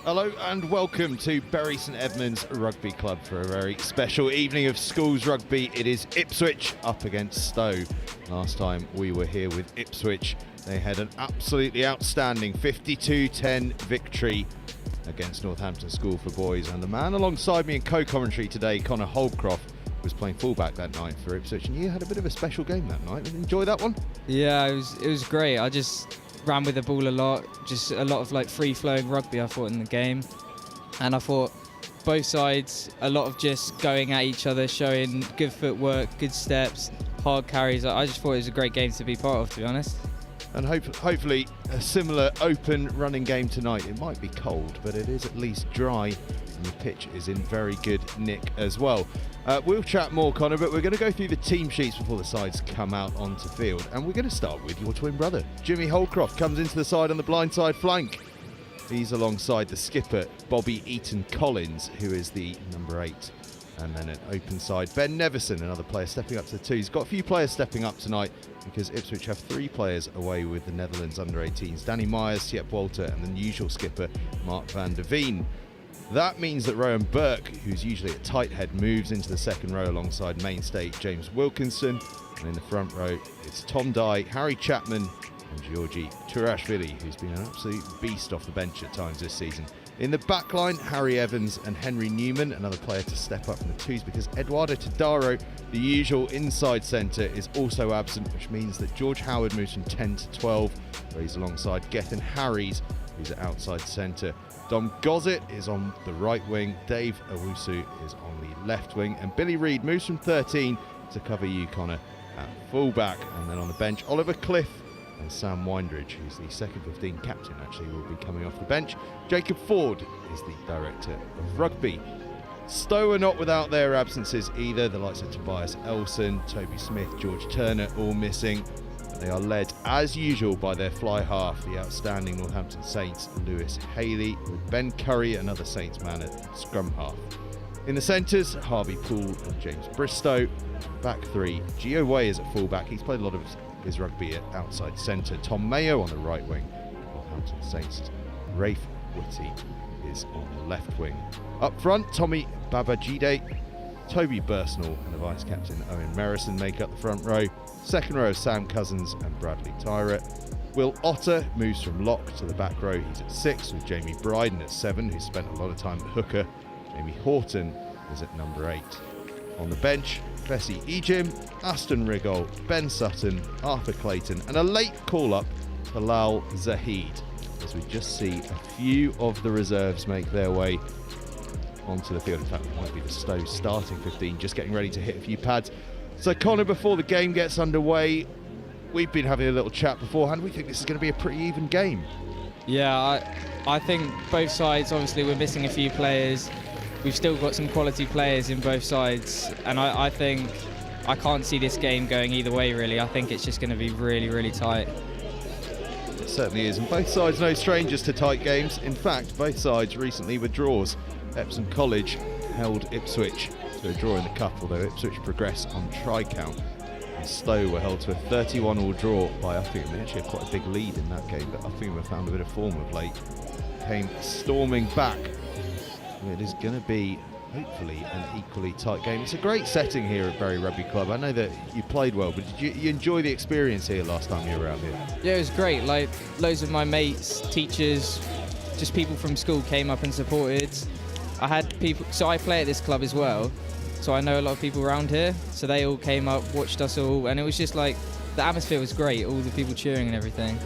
Hello and welcome to Bury St Edmunds Rugby Club for a very special evening of schools rugby. It is Ipswich up against Stowe. Last time we were here with Ipswich, they had an absolutely outstanding 52-10 victory against Northampton School for Boys, and the man alongside me in co-commentary today, Connor Holdcroft, was playing fullback that night for Ipswich, and you had a bit of a special game that night. Did you enjoy that one? Yeah, it was great. I just ran with the ball a lot, just a lot of like free-flowing rugby I thought in the game, and I thought both sides, a lot of just going at each other, showing good footwork, good steps, hard carries. I just thought it was a great game to be part of, to be honest. And hopefully a similar open running game tonight. It might be cold, but it is at least dry, and the pitch is in very good nick as well. We'll chat more, Connor, but we're going to go through the team sheets before the sides come out onto field, and we're going to start with your twin brother. Jimmy Holdcroft comes into the side on the blindside flank. He's alongside the skipper, Bobby Eaton-Collins, who is the number 8. And then an open side, Ben Nevison, another player stepping up to the 2. He's got a few players stepping up tonight because Ipswich have 3 players away with the Netherlands under-18s. Danny Myers, Siep Walter, and the usual skipper, Mark van der Veen. That means that Rowan Burke, who's usually at tight head, moves into the second row alongside mainstay James Wilkinson. And in the front row, it's Tom Dye, Harry Chapman, and Georgi Turashvili, who's been an absolute beast off the bench at times this season. In the back line, Harry Evans and Henry Newman, another player to step up from the 2s, because Eduardo Tadaro, the usual inside centre, is also absent, which means that George Howard moves from 10 to 12, where he's alongside Gethin Harries, who's at outside centre. Dom Gossett is on the right wing, Dave Owusu is on the left wing, and Billy Reid moves from 13 to cover you, Connor, at fullback. And then on the bench, Oliver Cliff and Sam Windridge, who's the second 15 captain, actually will be coming off the bench. Jacob Ford is the director of rugby. Stowe are not without their absences either. The likes of Tobias Elson, Toby Smith, George Turner all missing. They are led, as usual, by their fly half, the outstanding Northampton Saints, Lewis Haley, with Ben Curry, another Saints man, at scrum half. In the centres, Harvey Poole and James Bristow. Back 3, Gio Way is at fullback. He's played a lot of his rugby at outside centre. Tom Mayo on the right wing. Northampton Saints. Rafe Whitty is on the left wing. Up front, Tommy Babajide, Toby Bursnell and the vice-captain Owen Merrison make up the front row. Second row, Sam Cousins and Bradley Tyrett. Will Otter moves from lock to the back row. He's at 6, with Jamie Bryden at 7, who spent a lot of time at hooker. Jamie Horton is at number 8. On the bench, Bessie Ejim, Aston Rigol, Ben Sutton, Arthur Clayton, and a late call-up to Lal Zahid, as we just see a few of the reserves make their way onto the field. In fact, it might be the Stowe starting 15, just getting ready to hit a few pads. So, Connor, before the game gets underway, we've been having a little chat beforehand. We think this is going to be a pretty even game. Yeah, I think both sides, obviously we're missing a few players. We've still got some quality players in both sides, and I think I can't see this game going either way, really. I think it's just going to be really, really tight. It certainly is, and both sides no strangers to tight games. In fact, both sides recently were draws. Epsom College held Ipswich to a draw in the cup, although Ipswich progressed on try-count. And Stowe were held to a 31-all draw by Uppingham. They actually had quite a big lead in that game, but Uppingham have found a bit of form of late. Came storming back. It is going to be, hopefully, an equally tight game. It's a great setting here at Bury Rugby Club. I know that you played well, but did you enjoy the experience here last time you were around here? Yeah, it was great. Like, loads of my mates, teachers, just people from school came up and supported. I had people, so I play at this club as well, so I know a lot of people around here, so they all came up, watched us all, and it was just like, the atmosphere was great, all the people cheering and everything.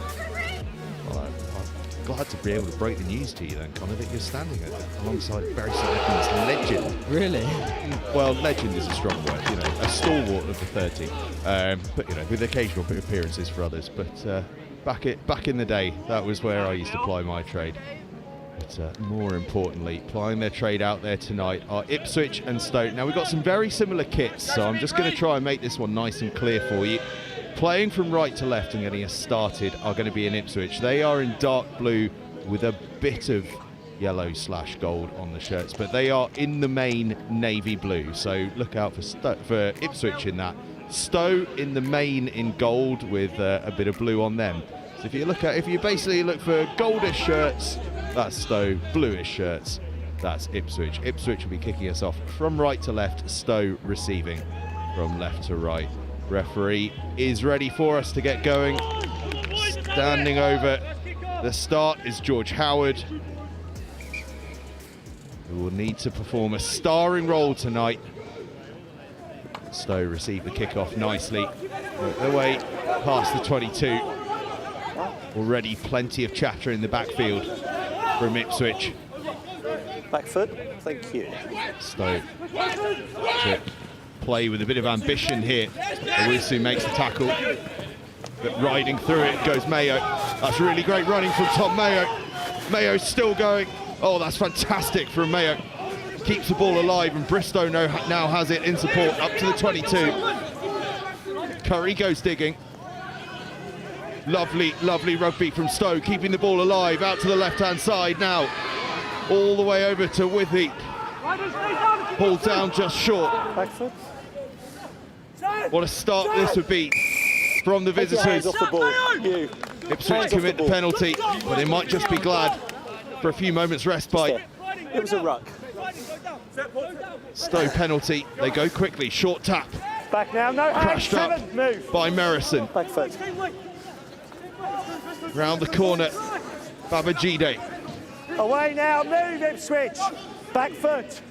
Well, I'm glad to be able to break the news to you then, Connor, that you're standing alongside Bury St Edmunds legend. Really? Well, legend is a strong word, you know, a stalwart of the 30, but, you know, with occasional appearances for others, but back in the day, that was where I used to ply my trade. But more importantly, plying their trade out there tonight are Ipswich and Stowe. Now, we've got some very similar kits, so I'm just going to try and make this one nice and clear for you. Playing from right to left and getting us started are going to be in Ipswich. They are in dark blue with a bit of yellow/gold on the shirts, but they are in the main navy blue, so look out for Ipswich in that. Stowe in the main in gold with a bit of blue on them. So if you basically look for goldish shirts, that's Stowe. Bluish shirts, that's Ipswich. Ipswich will be kicking us off from right to left, Stowe receiving from left to right. Referee is ready for us to get going. Standing over the start is George Howard, who will need to perform a starring role tonight. Stowe received the kickoff nicely. Away past the 22. Already plenty of chatter in the backfield from Ipswich. Back foot, thank you. Stowe to play with a bit of ambition here. Owusu makes the tackle, but riding through it goes Mayo. That's really great running from Tom Mayo. Mayo's still going. Oh, that's fantastic from Mayo. Keeps the ball alive, and Bristow now has it in support up to the 22. Curry goes digging. Lovely, lovely rugby from Stowe, keeping the ball alive out to the left-hand side now. All the way over to Withy. Pulled down just short. Back foot. What a start this would be from the visitors. Off the ball. You. Ipswich commit the penalty, but they might just be glad for a few moments respite. It was a ruck. Stowe penalty, they go quickly, short tap. Back now, no hands, Crashed up move. by Merrison. Back foot. Round the corner, Babajide. Away now, move Ipswich. Back foot.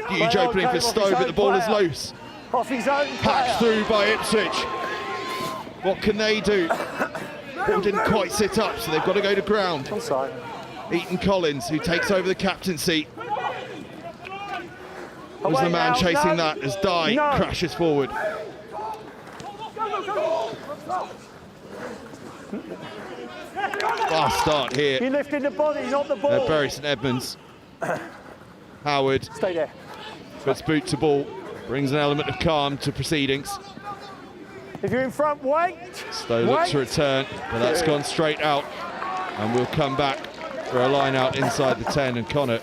Huge opening for Stowe, but the ball is loose. Off his own Packed through by Ipswich. What can they do? Ball didn't quite sit up, so they've got to go to ground. Onside. Eaton Collins, who takes over the captaincy, was the man chasing that as Dye crashes forward. Fast start here. You're lifting the body, not the ball. Bury St Edmunds. Howard Stay there. puts boot to ball, brings an element of calm to proceedings. If you're in front, wait. Stowe looks to return, but that's gone straight out. And we'll come back for a line out inside the 10. And Connor,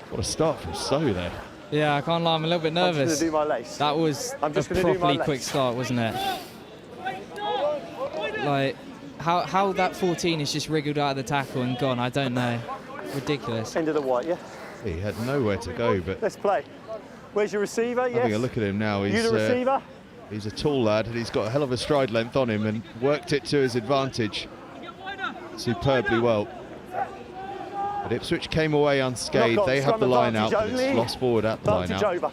what a start from Stowe there. Yeah, I can't lie, I'm a little bit nervous. I'm just going to do my lace. That was a properly quick start, wasn't it? Like, how that 14 is just wriggled out of the tackle and gone, I don't know. Ridiculous. End of the white, yeah? He had nowhere to go, but Let's play. Where's your receiver? Yes. having a look at him now, You the receiver? he's a tall lad and he's got a hell of a stride length on him and worked it to his advantage superbly well. But Ipswich came away unscathed. They have the line out, but it's lost forward at the line out.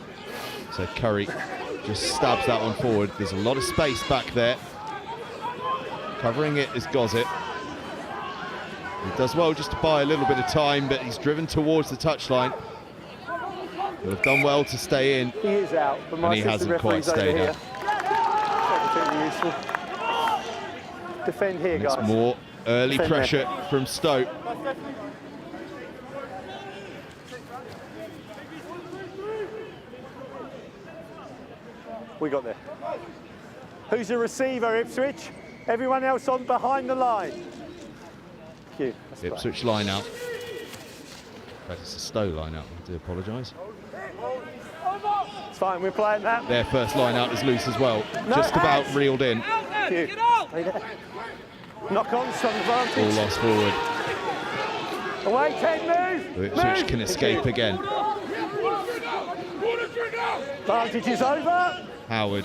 So Curry just stabs that one forward. There's a lot of space back there. Covering it is Gossett. He does well just to buy a little bit of time, but he's driven towards the touchline. He'll have done well to stay in. He is out, but my And he hasn't quite stayed in. Defend here, And guys. it's more early Defend pressure from Stowe. We got there. Who's the receiver, Ipswich? Everyone else on behind the line. Q. Ipswich line out. That is a Stowe line out, I do apologise. It's fine, we're playing that. Their first line out is loose as well. No Just about hands. reeled in. Q. Stay there. Knock on, some advantage. All lost forward. Away, 10, move. Ipswich Move. can escape again. Advantage is over. Howard.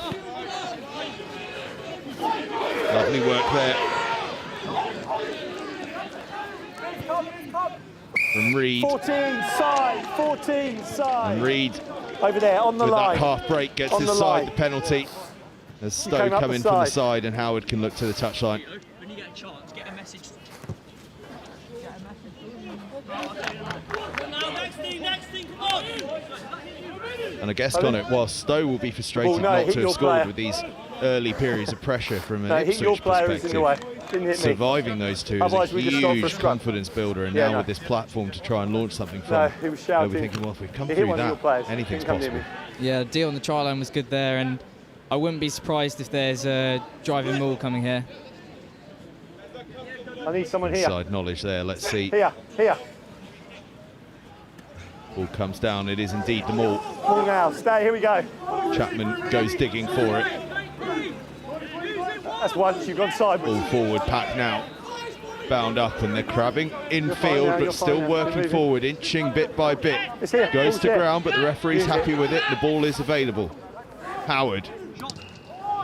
Lovely work there. From Reed. 14 side, 14 side. And Reed, Over there, on the with line. that half break, gets On his the side line. the penalty. As Stowe came up come the in from the side. side, and Howard can look to the touchline. When you get a chance, get a message. Next thing, come on! And I guess, Connor, while Stowe will be frustrated Oh, no, not hit to your have scored player. with these early periods of pressure from an No, hit your Ipswich player who's in the way. perspective, Didn't hit me. surviving those two is a Otherwise we just start for a huge scrum. confidence builder, and Yeah, now no. with this platform to try and launch something from, No, he was shouting. they'll be thinking, well, if we come He hit through one of your that, players. anything's Didn't come near possible. me. Yeah, D on the try line was good there, and I wouldn't be surprised if there's a driving maul coming here. I need someone here. Side knowledge there, let's see. Here, here. Ball comes down, it is indeed the maul. Ball now, stay, here we go. Chapman goes digging for it. That's once you've gone sideways. All forward pack now. Bound up and they're crabbing infield, you're but still fine now. working Moving. forward, inching bit by bit. It's here. Goes Ball's to here. ground, but the referee's Use it. happy with it. The ball is available. Howard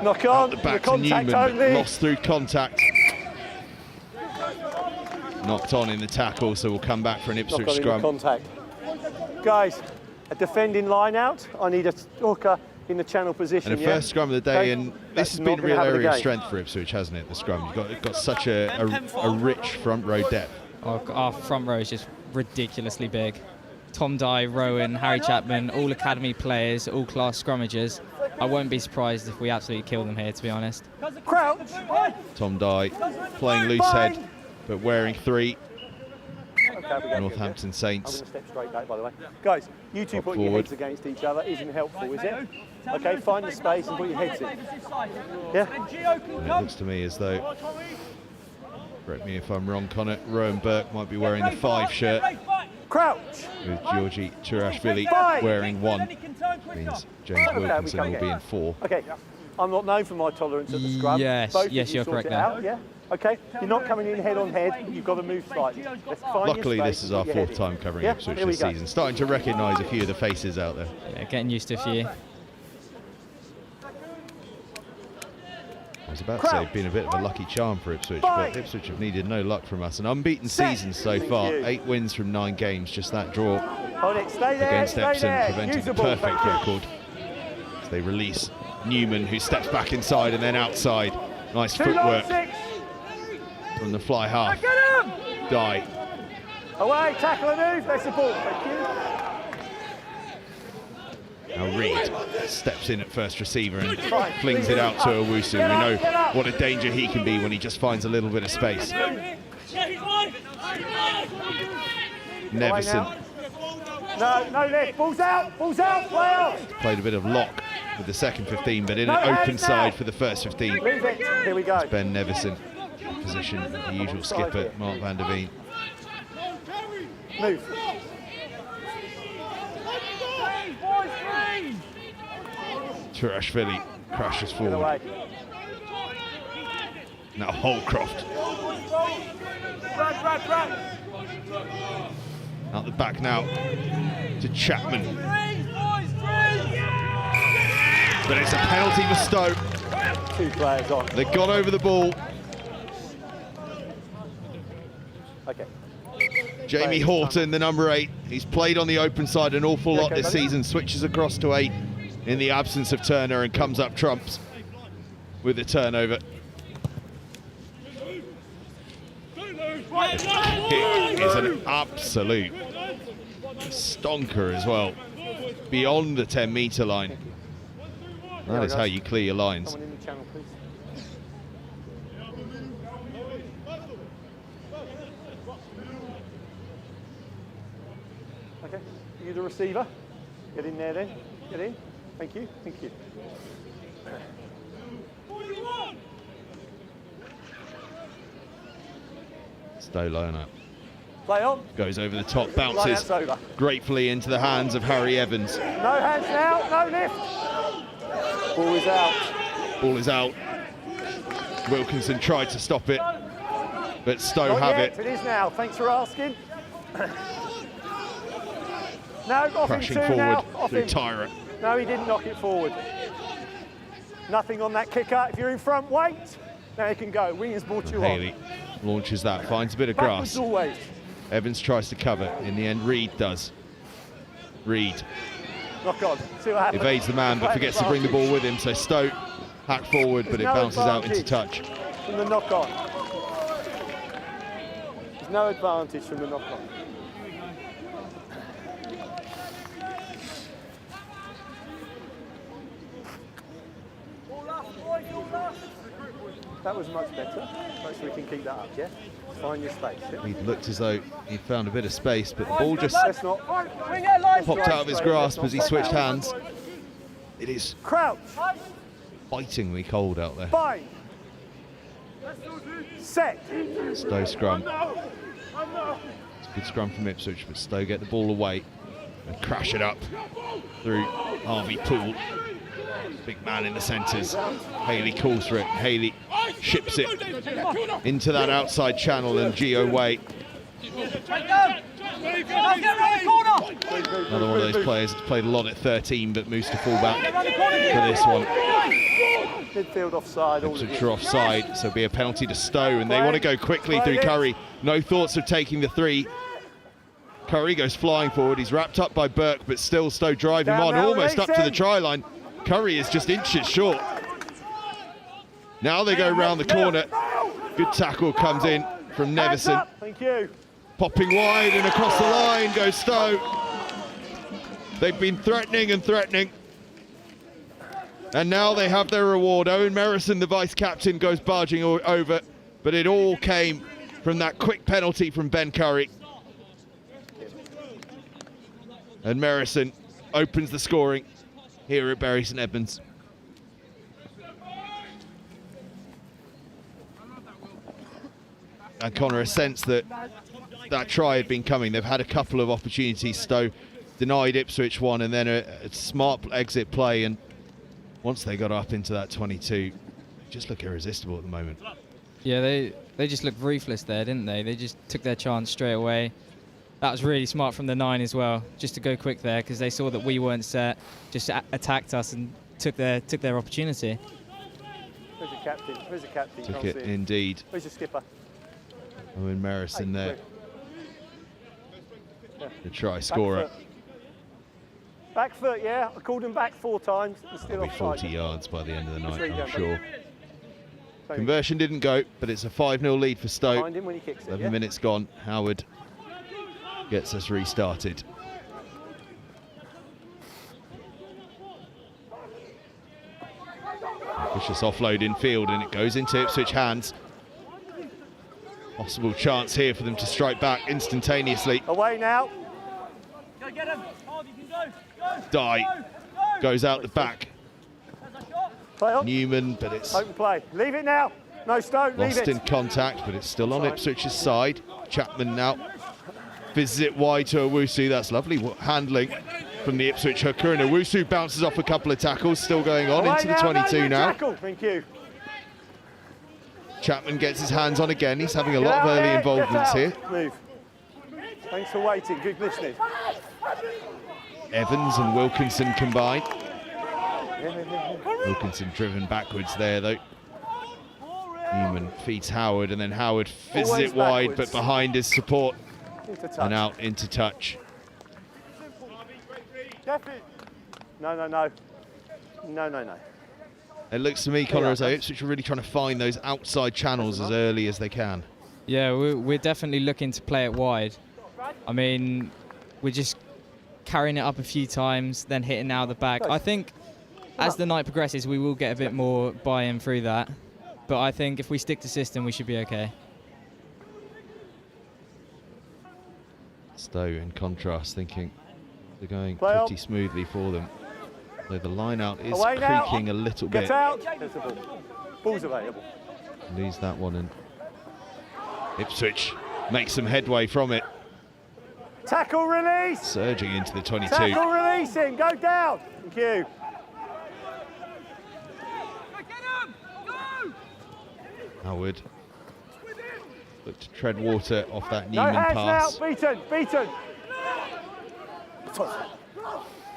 Knock out on. the back to Contact Newman, but only. lost through contact. Knocked on in the tackle, so we'll come back for an Knock Ipswich on in the scrum. contact. Guys, a defending line out. I need a stalker in the channel position. And the yeah? first scrum of the day, Okay. and That's this has not been a gonna real happen area of again. strength for Ipswich, hasn't it, the scrum? You've got such a rich front row depth. Our front row is just ridiculously big. Tom Dye, Rowan, Harry Chapman, all academy players, all class scrummagers. I won't be surprised if we absolutely kill them here, to be honest. Crouch. Tom Dye playing loose head, but wearing 3. Okay, we go. Northampton I'm Saints. going to step straight back, by the way. Guys, you two Up putting your forward. heads against each other isn't helpful, is it? Okay, find the space and put your heads in. Yeah? And it looks to me as though, correct me if I'm wrong, Connor, Rowan Burke might be wearing the 5 shirt, Crouch. with Georgie Turashvili wearing 1. Means James Wilkinson will be in 4. Okay, I'm not known for my tolerance at the scrum. Yes, Both of yes, you you're sort correct it there. out, yeah? Okay, you're not coming in head on head, you've got to move slightly. Let's find Luckily, your this space is and our put your 4th head time in. covering Yeah? Ipswich Here we this go. season. Starting to recognise a few of the faces out there. Yeah, getting used to a few. I was about to say it's been a bit of a lucky charm for Ipswich, but Ipswich have needed no luck from us. An unbeaten season so far, 8 wins from 9 games, just that draw Hold it, stay there, against stay Epsom, there. preventing Use the ball, perfect thank you. record. As they release Newman, who steps back inside and then outside. Nice 2 long footwork 6. from the fly half. Get him! Dye. Away, tackle and move, that's the ball, thank you. Now Reed steps in at first receiver and Fine. flings it out to Owusu. We Get up, know get up. what a danger he can be when he just finds a little bit of space. Nevison No left, balls out, play out. played a bit of lock with the second 15, but in No an open hands side now. for the first 15. Move it, here we go. Ben Nevison in position with the usual skipper, Mark van der Veen. Move. Turashvili crashes Get forward. away. Now Holcroft out the back now to Chapman. But it's a penalty for Stowe. 2 players on. They got over the ball. Okay. Jamie Horton, the number 8. He's played on the open side an awful lot Okay, this buddy. season. Switches across to 8 in the absence of Turner and comes up trumps with the turnover. The kick is an absolute stonker as well. Beyond the 10-metre line. That is how you clear your lines. Someone in the channel, please. Okay, you the receiver. Get in there then. Get in. Thank you. Thank you. Stowe Lerner Play on. goes over the top, Line bounces out's over. gratefully into the hands of Harry Evans. No hands now. No lift. Ball is out. Ball is out. Wilkinson tried to stop it, but Stowe Not have yet. it. It is now. Thanks for asking. No, off Crashing him too forward now. Off through him. Tyra. No, he didn't knock it forward. Nothing on that kicker. If you're in front, wait. Now he can go. Wingers brought you Haley on. launches that, finds a bit of Backwards grass. always. Evans tries to cover. In the end, Reed does. Reed Knock on. See what happens. evades the man, but Play forgets to bring the ball advantage. with him. So Stowe hack forward, but it There's no bounces out into advantage touch. From the knock on. There's no advantage from the knock on. That was much better. Make sure we can keep that up, yeah? Find your space, yeah? He looked as though he found a bit of space, but the ball just Let's not. popped out of his grasp as he switched hands. It is Crouch. bitingly cold out there. Bind. Set. Stowe scrum. It's a good scrum from Ipswich, but Stowe get the ball away and crash it up through Harvey Poole. Big man in the centres. Haley calls for it. Haley ships it into that outside channel and Gio Way. Another one of those players that's played a lot at 13 but moves to full back for this one. Midfield offside. Ipswich are offside, so it'll be a penalty to Stowe, and they want to go quickly through Curry. No thoughts of taking the 3. Curry goes flying forward. He's wrapped up by Burke, but still Stowe drive him on, almost up to the try line. Curry is just inches short. Now they go round the corner. Good tackle comes in from Nevison. Thank you. Popping wide and across the line goes Stowe. They've been threatening and threatening. And now they have their reward. Owen Merrison, the vice-captain, goes barging over. But it all came from that quick penalty from Ben Curry. And Merrison opens the scoring here at Bury St Edmunds. And Connor, a sense that that try had been coming. They've had a couple of opportunities. Stowe denied Ipswich one, and then a smart exit play. And once they got up into that 22, just look irresistible at the moment. Yeah, they just looked ruthless there, didn't they? They just took their chance straight away. That was really smart from the 9 as well, just to go quick there, because they saw that we weren't set, just attacked us and took their opportunity. Where's the captain? Where's the captain? Took it indeed. Where's the skipper? Owen Merrison there, the try scorer. Back foot, yeah. I called him back 4 times. He's still It'll be offside. 40 yards by the end of the night, really I'm done, sure. So Conversion didn't go, but it's a 5-0 lead for Stowe. behind him when he kicks it, 11 yeah? minutes gone. Howard gets us restarted. Vicious offload in field, and it goes into Ipswich hands. Possible chance here for them to strike back instantaneously. Away now. Go get him. Harvey, you can go. Go. Dye goes out the back. Play on. Newman, but it's Open play. Leave it now. No, Stowe, leave lost it. in contact, but it's still on Ipswich's side. Chapman now fizzes it wide to Owusu. That's lovely handling from the Ipswich hooker, and Owusu bounces off a couple of tackles, still going on Away into the 22 now. Tackle. Thank you. Chapman gets his hands on again. He's having a lot of early involvements here. Move. Thanks for waiting. Good listening. Evans and Wilkinson combined. Wilkinson driven backwards there though. Newman feeds Howard, and then Howard fizzes Always it wide, backwards. but behind his support and out into touch. No. It looks to me, Connor, as though Ipswich are really trying to find those outside channels as early as they can. Yeah, we're definitely looking to play it wide. I mean, we're just carrying it up a few times, then hitting out the back. I think as the night progresses, we will get a bit more buy-in through that. But I think if we stick to system, we should be okay. Stowe, in contrast, thinking they're going pretty smoothly for them. Though the line out is creaking a little bit. Get out. There's the ball. Ball's available. Lose that one, and Ipswich makes some headway from it. Tackle release. Surging into the 22. Tackle releasing. Go down. Thank you. Howard looked to tread water off that No Newman hands pass. now. Beaten.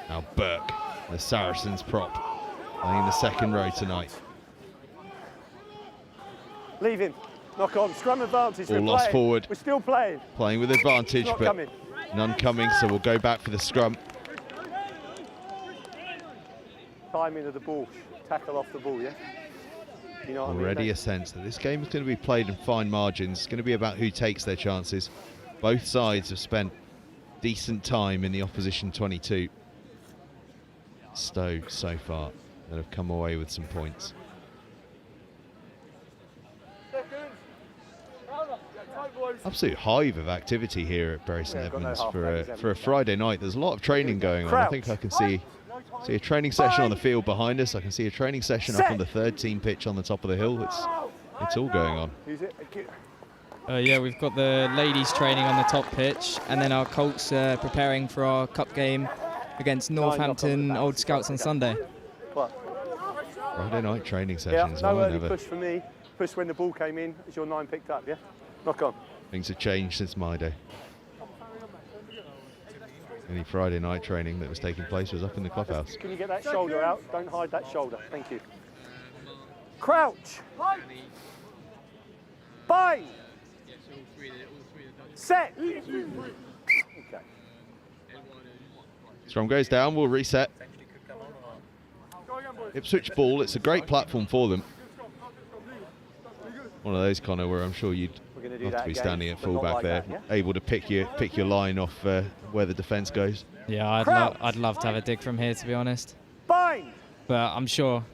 Now Burke, the Saracens prop, playing the second row tonight. Leave him. Knock on. Scrum advantage. All lost forward. We're still playing. Playing with advantage, Not but coming. none coming, so we'll go back for the scrum. Timing of the ball. Tackle off the ball, yeah? You know what Already I mean? a sense that this game is going to be played in fine margins. It's going to be about who takes their chances. Both sides have spent decent time in the opposition 22. Stowe so far that have come away with some points. Absolute hive of activity here at Bury St Edmunds for a Friday night. There's a lot of training going on. I think I can see a training session on the field behind us. I can see a training session up on the third team pitch on the top of the hill. It's all going on. Yeah, we've got the ladies training on the top pitch, and then our Colts preparing for our cup game against Northampton Old Scouts on Sunday. Friday night training Yeah, sessions. no I early never. push for me. Push when the ball came in as your 9 picked up, yeah? Knock on. Things have changed since my day. Any Friday night training that was taking place was up in the clubhouse. Can you get that shoulder out? Don't hide that shoulder. Thank you. Crouch. Bind. Set. Okay. Strom goes down, we'll reset. Ipswich ball, it's a great platform for them. One of those, Connor, where I'm sure you'd We're going to do love that to be again, standing at but not fullback like there, that, yeah? able to pick your line off where the defence goes. Yeah, I'd love to have a dig from here, to be honest. Bind. But I'm sure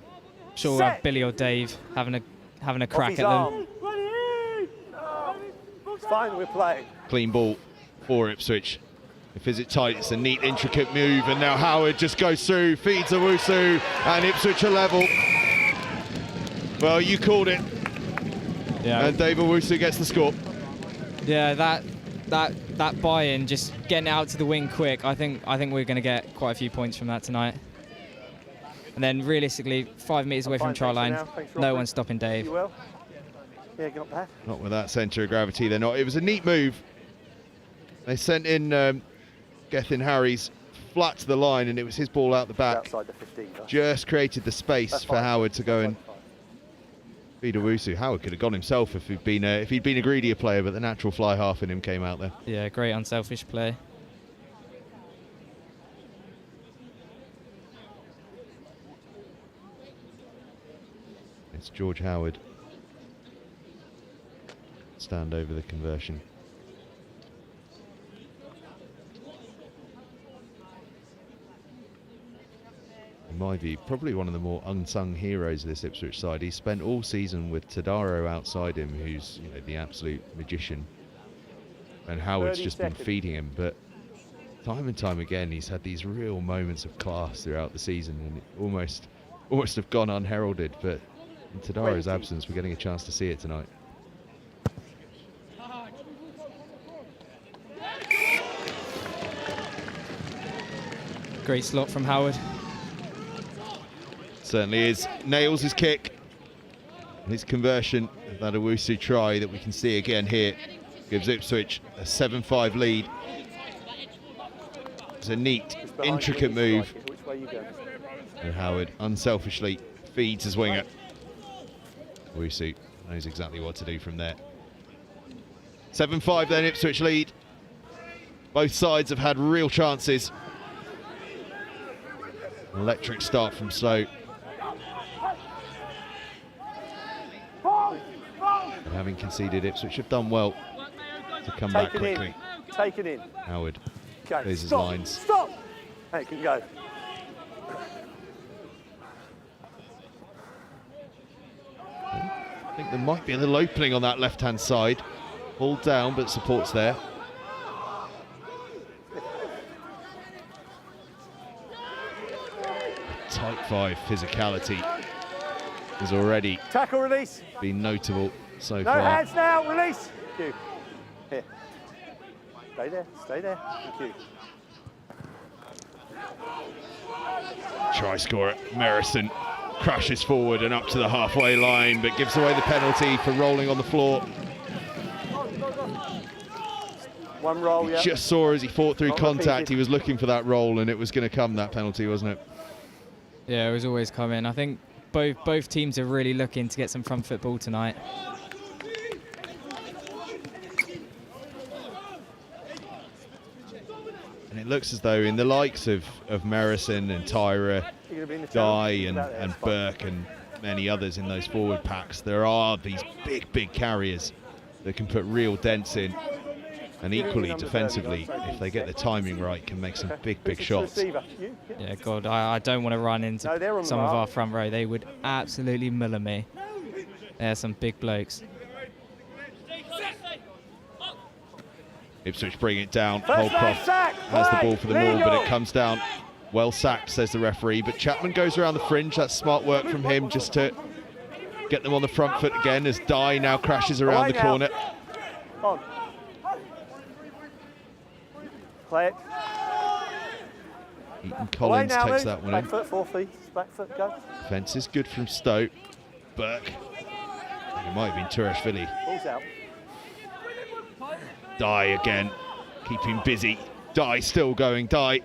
we'll have Billy or Dave having a crack at them. It's fine, we're playing. Clean ball for Ipswich. If is it tight, it's a neat, intricate move, and now Howard just goes through, feeds Owusu, and Ipswich are level. Well, you called it. Yeah. And Dave Owusu gets the score. Yeah, that buy-in, just getting it out to the wing quick. I think we're going to get quite a few points from that tonight. And then realistically, 5 meters away from try line, no one's stopping Dave. You will? Yeah, not bad. Not with that centre of gravity, they're not. It was a neat move. They sent in Gethin Harries flat to the line, and it was his ball out the back. Outside the 15. Just created the space for Howard to go and feed Owusu. Howard could have gone himself if he'd been a greedier player, but the natural fly half in him came out there. Yeah, great unselfish play. It's George Howard. Stand over the conversion. In my view, probably one of the more unsung heroes of this Ipswich side. He spent all season with Tadaro outside him, who's the absolute magician. And Howard's just been feeding him, but time and time again he's had these real moments of class throughout the season, and it almost have gone unheralded, but in Tadaro's absence we're getting a chance to see it tonight. Great slot from Howard. Certainly is. Nails his kick. His conversion of that Owusu try that we can see again here gives Ipswich a 7-5 lead. It's a neat, intricate move. And Howard unselfishly feeds his winger. Owusu knows exactly what to do from there. 7-5 then, Ipswich lead. Both sides have had real chances. Electric start from STOWE. And having conceded, Ipswich have done well to come back quickly. Take it in. Howard Go. clears his Stop. lines. Stop. Hey, can go. I think there might be a little opening on that left-hand side. Ball down, but support's there. Type 5 physicality has already Tackle release. been notable so No far. hands now. Release. Thank you. Here. Stay there. Stay there. Thank you. Try scorer Merison crashes forward and up to the halfway line, but gives away the penalty for rolling on the floor. One roll, yeah. Just saw as he fought through Not contact, repeated. he was looking for that roll, and it was going to come, that penalty, wasn't it? Yeah, it was always coming. I think both teams are really looking to get some front foot ball tonight. And it looks as though in the likes of Merison and Tyra, Guy and Burke and many others in those forward packs, there are these big carriers that can put real dents in. And equally defensively, if they get the timing right, can make some big shots. Yeah, God, I don't want to run into some of our front row. They would absolutely miller me. They're some big blokes. Ipswich bring it down. Holcroft has the ball for the maul, but it comes down. Well sacked, says the referee. But Chapman goes around the fringe. That's smart work from him just to get them on the front foot again as Dye now crashes around the corner. On. Play it. Eaton Collins takes that one in. Back foot, 4 feet. back foot, go. Defence is good from Stowe. Burke. It might have been Turashvili. Ball's out. Dye again. Keep him busy. Dye still going. Dye.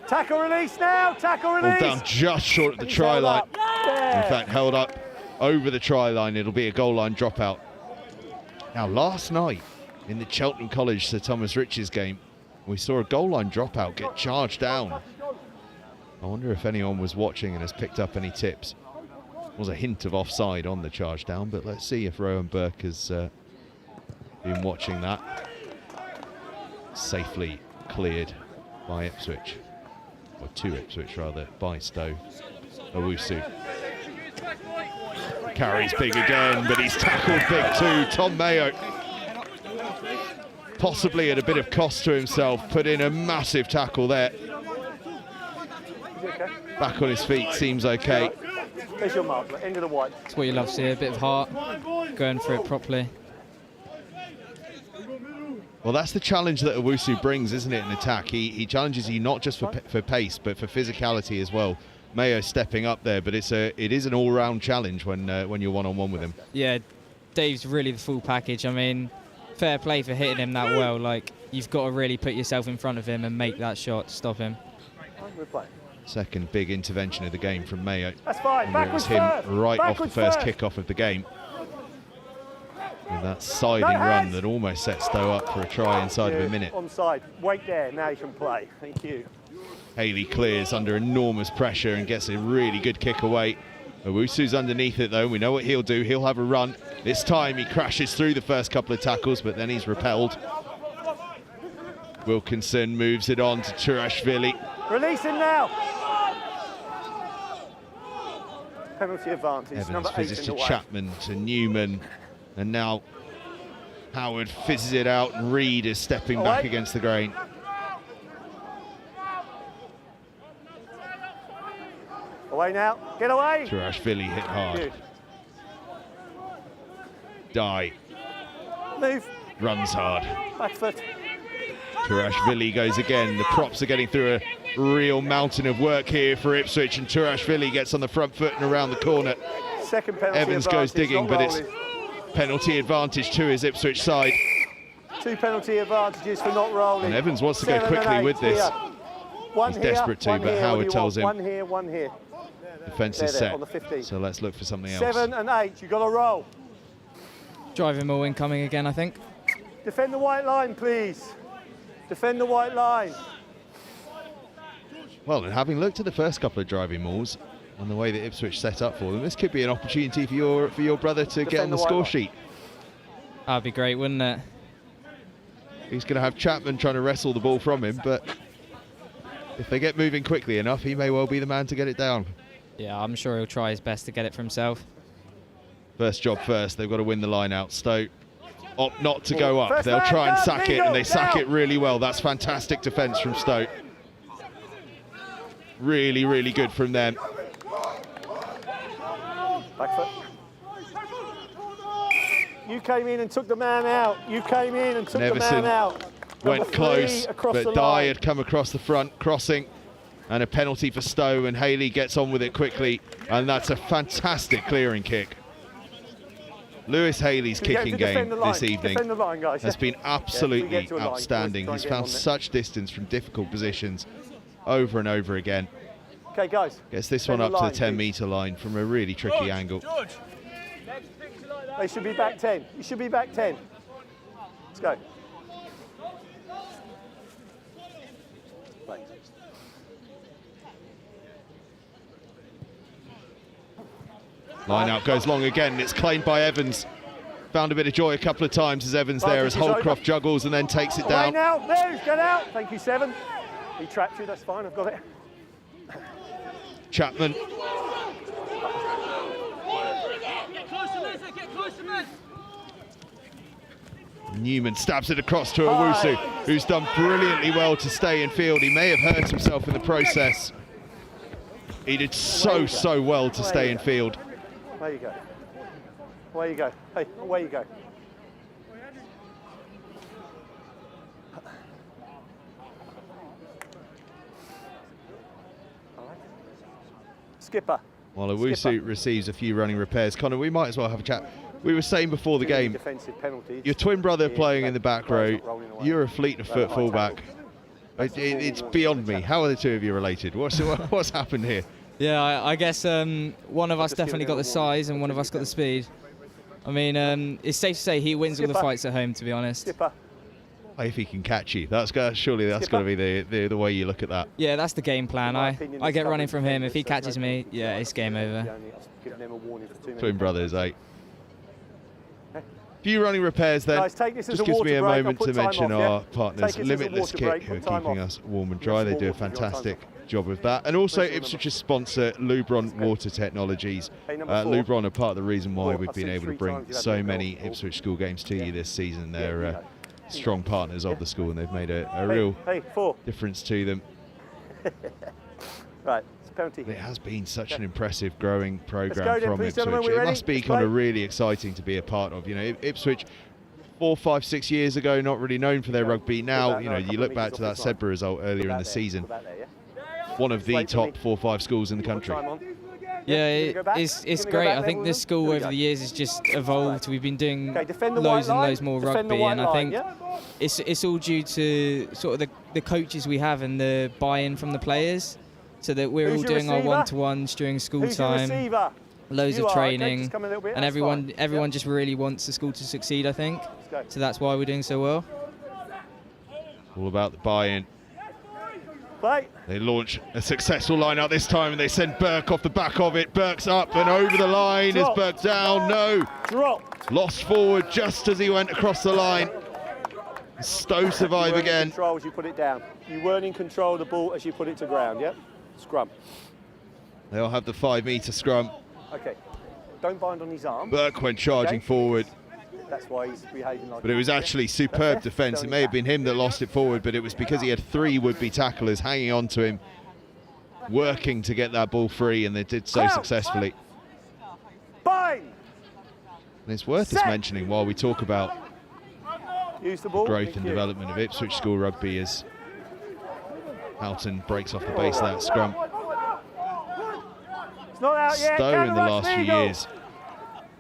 Tackle release now, tackle release. All down just short of the try line. In fact, held up over the try line. It'll be a goal line dropout. Now, last night in the Cheltenham College Sir Thomas Rich's game, we saw a goal line dropout get charged down. I wonder if anyone was watching and has picked up any tips. There was a hint of offside on the charge down, but let's see if Rowan Burke has been watching that. Safely cleared by Ipswich, or to Ipswich rather, by Stowe. Owusu carries big again, but he's tackled big too. Tom Mayo, possibly at a bit of cost to himself, put in a massive tackle there. Back on his feet, seems okay. There's your mark, end of the white. That's what you love to see, a bit of heart, going for it properly. Well, that's the challenge that Owusu brings, isn't it, in attack? He challenges you not just for pace, but for physicality as well. Mayo stepping up there, but it is an all-round challenge when you're one-on-one with him. Yeah, Dave's really the full package. I mean, fair play for hitting him that well. Like, you've got to really put yourself in front of him and make that shot to stop him. Second big intervention of the game from Mayo. That's fine. And it was him right off the first kickoff of the game. With that siding run that almost set Stowe up for a try inside of a minute. Onside. Wait there. Now you can play. Thank you. Haley clears under enormous pressure and gets a really good kick away. Owusu's underneath it though. We know what he'll do. He'll have a run. This time he crashes through the first couple of tackles, but then he's repelled. Wilkinson moves it on to Turashvili. Release him now. Penalty advantage. Evans Number 8 fizzes in to the way. Chapman, to Newman, and now Howard fizzes it out, and Reed is stepping back against the grain. Away now. Get away. Turashvili hit hard. Good. Dye Move. runs hard. Back foot. Turashvili goes again. The props are getting through a real mountain of work here for Ipswich, and Turashvili gets on the front foot and around the corner. Second penalty Evans advantage. goes digging, but it's rolling. penalty advantage to his Ipswich side. 2 penalty advantages for not rolling. And Evans wants to go 7 quickly and 8 with this. here. One He's here, desperate to, one but here. Howard What do you tells want? him. One here, one here. Defence is There, set, on the 15. so let's look for something else. 7 and 8. You've got to roll. Driving more incoming again, I think. Defend the white line, please. Defend the white line. Well, and having looked at the first couple of driving mauls and the way that Ipswich set up for them, this could be an opportunity for your brother to get on the score sheet. That'd be great, wouldn't it? He's going to have Chapman trying to wrestle the ball from him, but if they get moving quickly enough, he may well be the man to get it down. Yeah, I'm sure he'll try his best to get it for himself. First job first, they've got to win the line out. Stowe opt not to go up. First They'll man, try and down, sack it, legal, and they sack down. it really well. That's fantastic defence from Stowe. Really, really good from them. Back foot. You came in and took the man out. You came in and took the Neverson man out. went Number 3 close, across the but Dye line. had come across the front, crossing, and a penalty for Stowe, and Haley gets on with it quickly, and that's a fantastic clearing kick. Lewis Haley's kicking game this evening Defend the line, guys. has been absolutely get to a line, outstanding. try and He's get found on there. such distance from difficult positions over and over again. Okay, guys. Gets this defend one up to line, the 10 please. metre line from a really tricky angle. They should be back 10. You should be back 10. Let's go. Line out goes long again. It's claimed by Evans. Found a bit of joy a couple of times as Evans there, as Holdcroft juggles and then takes it Away down. now. Move. Get out. Thank you, 7. He trapped you. That's fine. I've got it. Chapman. Get close to Liz, get close to Liz. Newman stabs it across to Owusu, who's done brilliantly well to stay in field. He may have hurt himself in the process. He did so well to stay in field. There you go. Away you go. Hey, away you go. Let's Skipper. While Owusu receives a few running repairs, Connor, we might as well have a chat. We were saying before the game, Defensive penalties. your twin brother Yeah, playing in the back row, rolling away. you're a fleet of foot fullback. It's beyond me. How are the two of you related? What's happened here? Yeah, I guess one of us definitely got the size and one of us got the speed. I mean, it's safe to say he wins all the fights at home, to be honest. Skipper. If he can catch you, surely that's got to be the way you look at that. Yeah, that's the game plan. I get running from him. If he defenders, catches me, yeah, it's game over. Giving them a warning for 2 minutes. Twin brothers, eh? Few running repairs then. Guys, take this as Just a gives me a water break. moment I'll to put time mention off, yeah? our partners, Take this as a Limitless water Kit, break, who are put time keeping off. us warm and dry. They do a Your time's fantastic off. job with that. And also Please remember. Ipswich's sponsor, Lubron Water Technologies. Hey, number 4. Lubron are part of the reason why Four. we've I've been seen able to 3 bring times you've had so the many goal. Ipswich school games to you this season. Yeah, They're yeah. strong partners of the school, and they've made a Hey, real Hey, 4. difference to them. Right, it's a penalty. It has been such an impressive growing go programme then, from please, gentlemen, Ipswich. we It ready? must be Let's kind of play. really exciting to be a part of. You know, Ipswich 4, 5, 6 years ago, not really known for their rugby. Now, you know, you look back to that Sedbergh result earlier in the season, one of the top 4 or 5 schools in the country. Yeah, Gonna go back? it's Gonna go great. back I think level this with them? school Here we over go. the years has just evolved. We've been doing Okay, defend the loads white and line, loads more defend the rugby, white and I line, think yeah? it's all due to sort of the coaches we have and the buy-in from the players, so that we're Who's all your doing our receiver? one-to-ones during school Who's your time, receiver? loads You of are, okay, training, just come a little bit, and that's everyone fine. just really wants the school to succeed, I think. go. So that's why we're doing so well. All about the buy-in. Play. They launch a successful line out this time, and they send Burke off the back of it. Burke's up and over the line. Drop. Is Burke down? No. Drop. Lost forward just as he went across the line. Stowe survive You weren't again. in control as you put it down. You weren't in control of the ball as you put it to ground, yeah? Scrum. They'll have the 5-metre scrum. Okay. Don't bind on his arm. Burke went charging Okay. forward, That's why he's behaving like but it was actually superb defence. It may have been him that lost it forward, but it was because he had 3 would-be tacklers hanging on to him, working to get that ball free, and they did so Crouch. successfully. Bind. And it's worth us Set. mentioning while we talk about Use the ball. growth Thank and you. development of Ipswich School Rugby as Houghton breaks off the base of that scrum. It's not out yet. Stowe in the Counter last few legal. years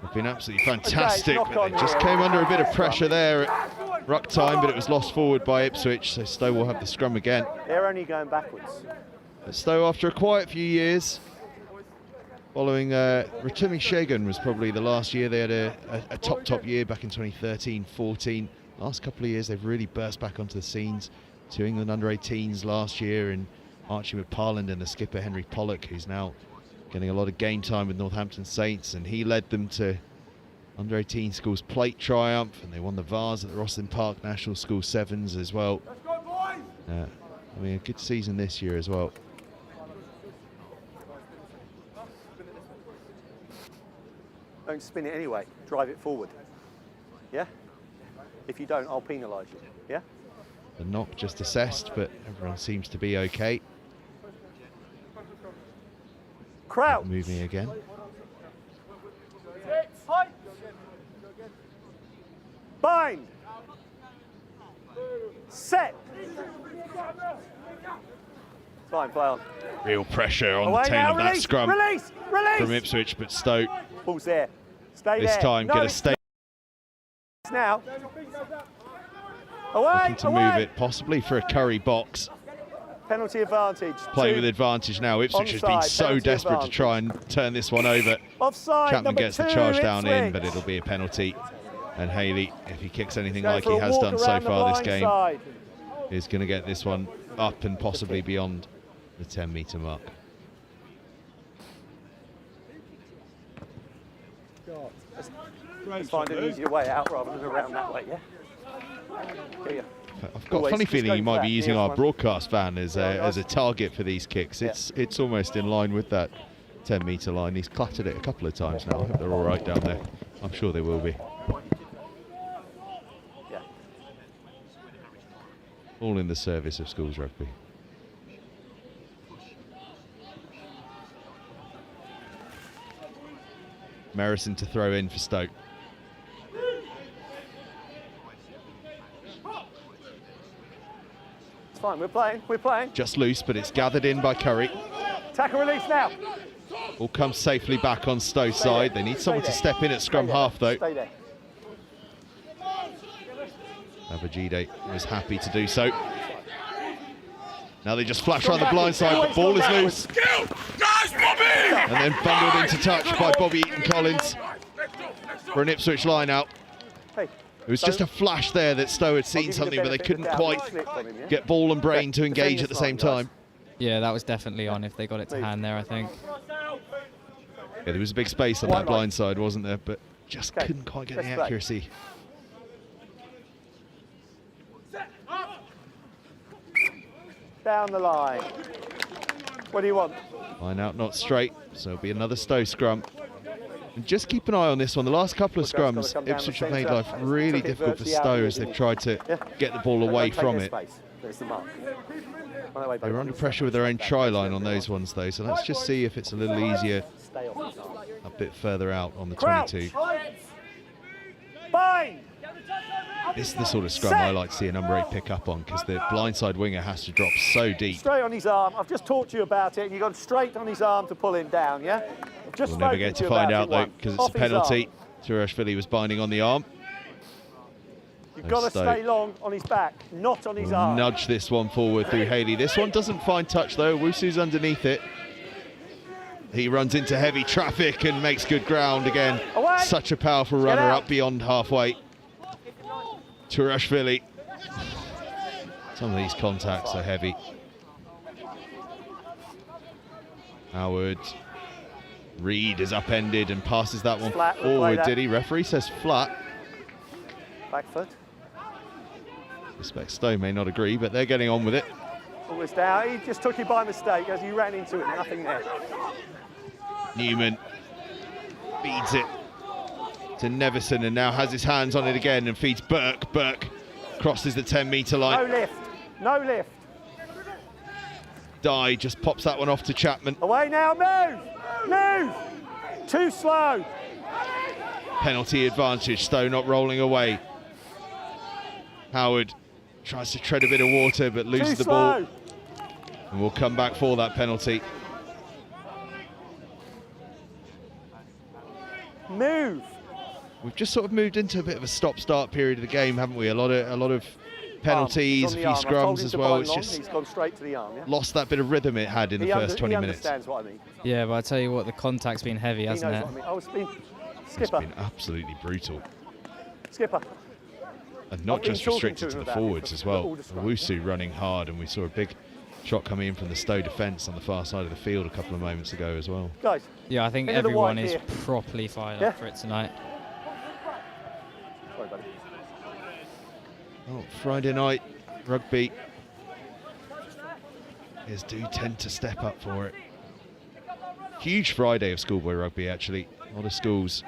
have been absolutely fantastic, knock but on they just here. came under a bit of pressure there at ruck time, but it was lost forward by Ipswich, so Stowe will have the scrum again. They're only going backwards. But Stowe, after a quiet few years, following Rotimi Shagun was probably the last year they had a top year back in 2013-14. Last couple of years they've really burst back onto the scenes. 2 England under-18s last year, and Archie McParland and the skipper Henry Pollock, who's now getting a lot of game time with Northampton Saints, and he led them to under-18 schools plate triumph, and they won the Vars at the Rosslyn Park National School Sevens as well. I mean, a good season this year as well. Don't spin it anyway. Drive it forward. Yeah? If you don't, I'll penalise you. Yeah? The knock just assessed, but everyone seems to be okay. Crouch. Moving again. Bind. Set. Fine, play on. Real pressure on Away the tail now, of that release, scrum release, release. from Ipswich, but Stoke Ball's there. Stay this there. time No, get a it's stay now. Away, looking to away. move it, possibly for a Curry box. Penalty advantage. Playing 2. with advantage now. Ipswich has been Onside, so penalty desperate to advantage. try and turn this one over. Offside. Chapman number gets the 2, charge down in, Ipswich. but it'll be a penalty. And Haley, if he kicks anything Go like for he a has walk done so around the far this blind game, side. is going to get this one up and possibly beyond the 10-metre mark. Find an easier way out rather than around that way, yeah? Here. I've got a Always funny just feeling go you might back, be using yeah, our fine. broadcast van as Yeah, a target for these kicks. Yeah. It's almost in line with that 10-metre line. He's clattered it a couple of times now. I hope they're all right down there. I'm sure they will be. Yeah. All in the service of schools rugby. Merrison to throw in for Stoke. It's fine, we're playing. Just loose, but it's gathered in by Curry. Tackle release now. All comes safely back on Stowe's side. They need someone to step in at scrum half, though. Stay there. Abajide was happy to do so. Now they just flash around the blind side. The ball is loose. And then bundled into touch by Bobby Eaton-Collins for an Ipswich line out. Hey, It was just a flash there that Stowe had seen something, but they couldn't quite get ball and brain to engage at the same time. Yeah, that was definitely on if they got it to hand there, I think. Yeah, there was a big space on that blind side, wasn't there? But just couldn't quite get the accuracy. Down the line. What do you want? Line out, not straight, so it'll be another Stowe scrum. And just keep an eye on this one. The last couple of scrums, Ipswich have made life really difficult for Stowe as they've tried to get the ball away from it. They were under pressure with their own try line on those ones, though, so let's just see if it's a little easier a bit further out on the 22. Bind! This is the sort of scrum I like to see a number 8 pick up on, because the blindside winger has to drop so deep. Straight on his arm. I've just talked to you about it, and you've gone straight on his arm to pull him down, yeah? We'll never get to find out, though, because it's a penalty. Turashvili was binding on the arm. You've got to stay long on his back, not on his arm. Nudge this one forward through Haley. This one doesn't find touch, though. Wusu's underneath it. He runs into heavy traffic and makes good ground again. Away. Such a powerful runner up beyond halfway. Turashvili. Some of these contacts are heavy. Howard. Reed is upended and passes that one forward, did he? Referee says flat. Back foot. I suspect Stowe may not agree, but they're getting on with it. Almost down. He just took you by mistake as you ran into it. Nothing there. Newman feeds it to Neveson and now has his hands on it again and feeds Burke. Burke crosses the 10-metre line. No lift. No lift. Dye just pops that one off to Chapman. Away now. Move. Move. Too slow. Penalty advantage. Stowe not rolling away. Howard tries to tread a bit of water but loses the ball. And we'll come back for that penalty. Move. We've just sort of moved into a bit of a stop-start period of the game, haven't we? A lot of penalties, a few scrums as well. It's just he's gone straight to the arm, yeah? Lost that bit of rhythm it had in the first 20 minutes. He understands what I mean. Yeah, but I tell you what, the contact's been heavy, hasn't it? He knows what I mean. It's Skipper. been absolutely brutal. Skipper. And not just restricted to the forwards as well. Wusu running hard, and we saw a big shot coming in from the Stowe defence on the far side of the field a couple of moments ago as well. Guys. Yeah, I think everyone is properly fired up for it tonight. Sorry, buddy. Oh, Friday night rugby do tend to step up for it. Huge Friday of schoolboy rugby, actually. A lot of schools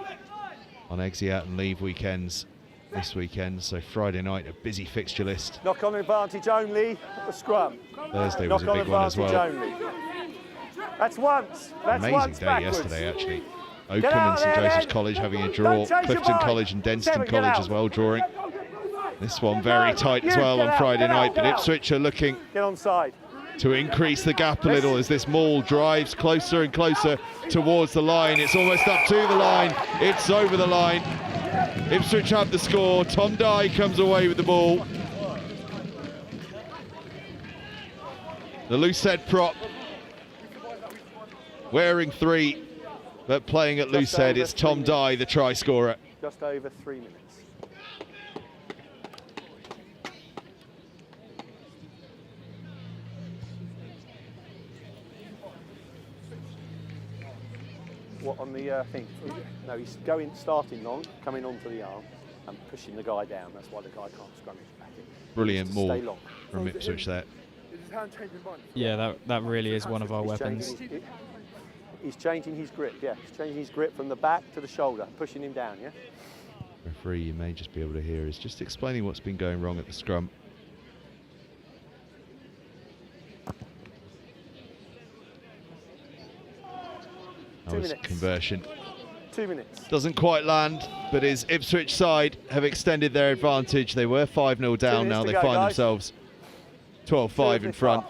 on exit out and leave weekends this weekend, so Friday night a busy fixture list. Knock on advantage only, the scrum. Thursday was a big one as well. Only. That's once. That's amazing once day backwards. yesterday, actually. Oakham and St Joseph's College having a draw. Clifton College and Denstone College as well drawing. This one very tight as well on Friday night, but Ipswich are looking to increase the gap a little as this maul drives closer and closer towards the line. It's almost up to the line. It's over the line. Ipswich have the score. Tom Dye comes away with the ball. The loose head prop, wearing 3, but playing at loose head. It's Tom Dye, the try scorer. Just over 3 minutes. What on the thing? No, he's starting long, coming onto the arm and pushing the guy down. That's why the guy can't scrummage back in. Brilliant maul from Ipswich there. Yeah, that really is one of our weapons. He's changing his grip, yeah. He's changing his grip from the back to the shoulder, pushing him down, yeah? Referee, you may just be able to hear, is just explaining what's been going wrong at the scrum. That was conversion. 2 minutes. Doesn't quite land, but his Ipswich side have extended their advantage. They were 5-0 down, now they find themselves 12-5 in front.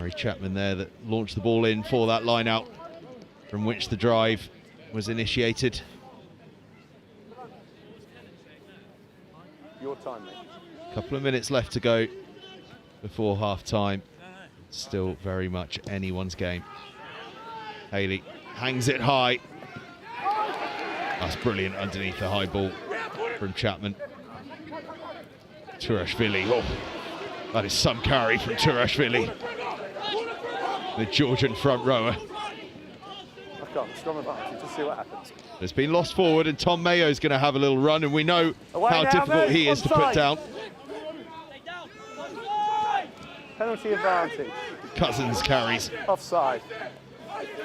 Murray Chapman there that launched the ball in for that line out from which the drive was initiated. Your time, mate. Couple of minutes left to go before half time. Still very much anyone's game. Haley hangs it high. That's brilliant underneath the high ball from Chapman. Turashvili, oh, that is some carry from Turashvili, the Georgian front rower. I've got strong advantage, just see what happens. It's been lost forward and Tom Mayo's going to have a little run, and we know how difficult he is to put down. Penalty advantage. Cousins carries. Offside.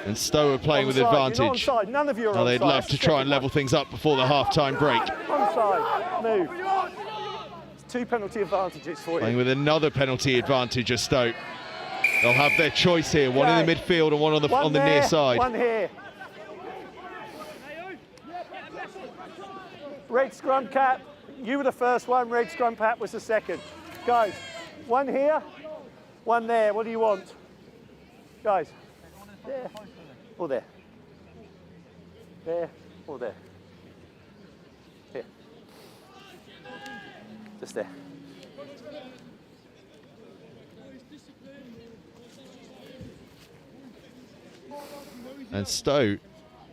And Stowe are playing with Onside. advantage. You're not onside. None of you are Now they'd onside. love to try and level things up before the half-time break. Onside. Move. It's 2 penalty advantages for Playing you. with another penalty advantage of Stowe. They'll have their choice here, one in the midfield and one on the near side. One here. Red scrum cap. You were the first one. Red scrum cap was the second. Guys, one here, one there. What do you want? Guys, there or there? There or there? Here. Just there. And Stowe,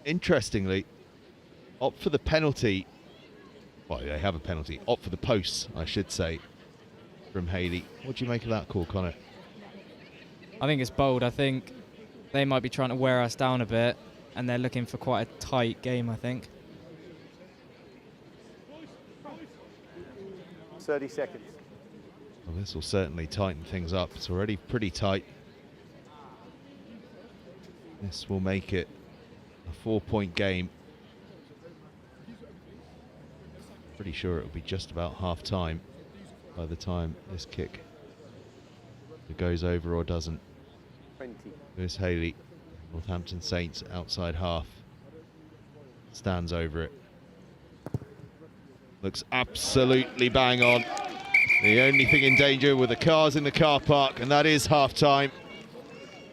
interestingly, opt for the penalty. Well, they have a penalty. Opt for the posts, I should say, from Haley. What do you make of that call, Connor? I think it's bold. I think they might be trying to wear us down a bit, and they're looking for quite a tight game, I think. 30 seconds. Well, this will certainly tighten things up. It's already pretty tight. This will make it a 4-point game. Pretty sure it'll be just about half time by the time this kick goes over or doesn't. 20. Lewis Haley, Northampton Saints outside half, stands over it. Looks absolutely bang on. The only thing in danger were the cars in the car park, and that is half time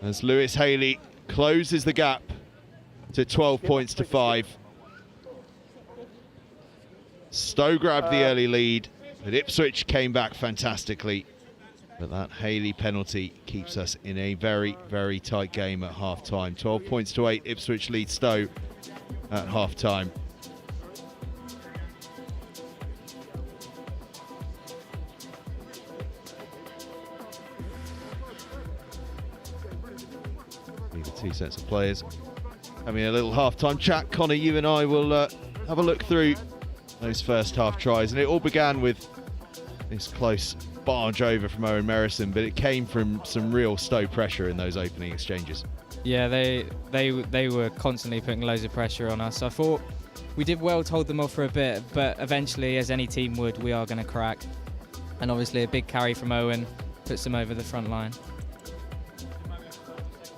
as Lewis Haley closes the gap to 12 points to 5. Stowe grabbed the early lead, but Ipswich came back fantastically. But that Haley penalty keeps us in a very, very tight game at half-time. 12 points to 8, Ipswich lead Stowe at half-time. The two sets of players having a little half-time chat. Connor, you and I will have a look through those first half tries, and it all began with this close barge over from Owen Merrison, but it came from some real Stowe pressure in those opening exchanges. Yeah, they were constantly putting loads of pressure on us. I thought we did well to hold them off for a bit, but eventually, as any team would, we are going to crack. And obviously a big carry from Owen puts them over the front line.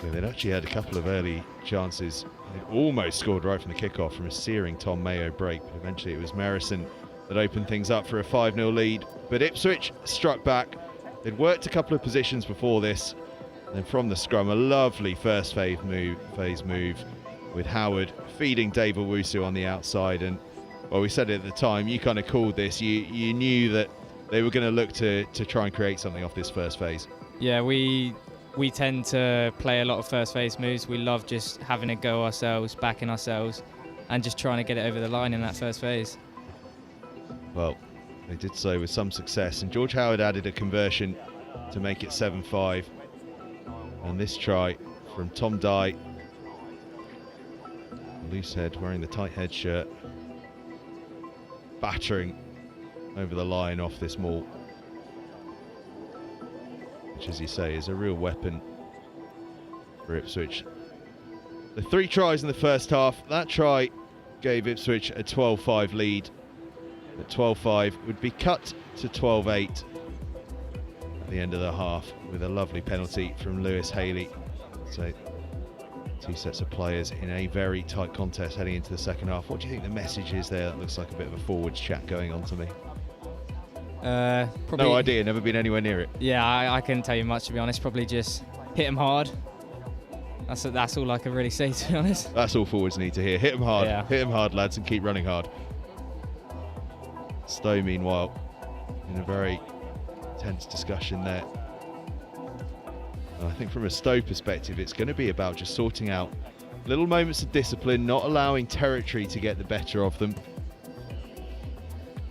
Yeah, they'd actually had a couple of early chances. They'd almost scored right from the kickoff from a searing Tom Mayo break, but eventually it was Merrison that opened things up for a 5-0 lead. But Ipswich struck back. They'd worked a couple of positions before this. And then from the scrum, a lovely first phase move with Howard feeding Dave Owusu on the outside. And, well, we said it at the time, you kind of called this. You knew that they were going to look to try and create something off this first phase. Yeah, we tend to play a lot of first phase moves. We love just having a go ourselves, backing ourselves, and just trying to get it over the line in that first phase. Well, they did so with some success, and George Howard added a conversion to make it 7-5. And this try from Tom Dye, loose head, wearing the tight head shirt, battering over the line off this maul, which, as you say, is a real weapon for Ipswich. The 3 tries in the first half. That try gave Ipswich a 12-5 lead. At 12-5 would be cut to 12-8 at the end of the half with a lovely penalty from Lewis Haley. So 2 sets of players in a very tight contest heading into the second half. What do you think the message is there? That looks like a bit of a forwards chat going on to me. Probably, no idea, never been anywhere near it. Yeah, I couldn't tell you much, to be honest. Probably just hit them hard. That's all I can really say, to be honest. That's all forwards need to hear. Hit them hard. Yeah. Hit them hard, lads, and keep running hard. Stowe, meanwhile, in a very tense discussion there. And I think from a Stowe perspective, it's going to be about just sorting out little moments of discipline, not allowing territory to get the better of them.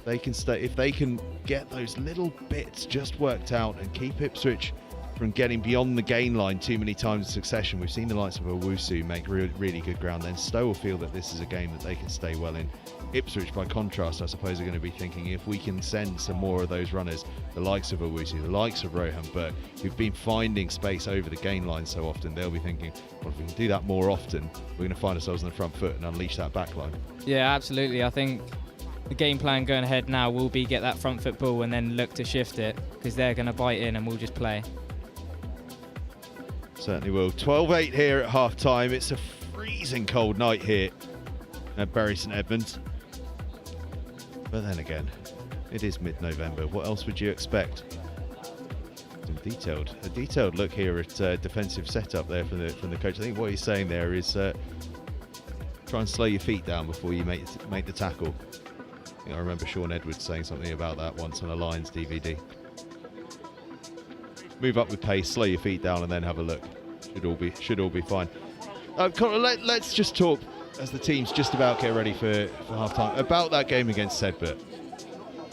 They can stay, if they can get those little bits just worked out and keep Ipswich from getting beyond the gain line too many times in succession. We've seen the likes of Owusu make really good ground. Then Stowe will feel that this is a game that they can stay well in. Ipswich, by contrast, I suppose, are going to be thinking, if we can send some more of those runners, the likes of Owusu, the likes of Rohan Burke, who've been finding space over the gain line so often, they'll be thinking, well, if we can do that more often, we're going to find ourselves on the front foot and unleash that back line. Yeah, absolutely. I think the game plan going ahead now will be get that front foot ball and then look to shift it, because they're going to bite in and we'll just play. Certainly will. 12-8 here at half-time. It's a freezing cold night here at Bury St Edmunds. But then again, it is mid-November. What else would you expect? A detailed look here at defensive setup there from the coach. I think what he's saying there is try and slow your feet down before you make the tackle. I think I remember Sean Edwards saying something about that once on a Lions DVD. Move up with pace, slow your feet down, and then have a look. Should all be fine. Conor, let's just talk, as the team's just about get ready for half time, about that game against Sedbergh.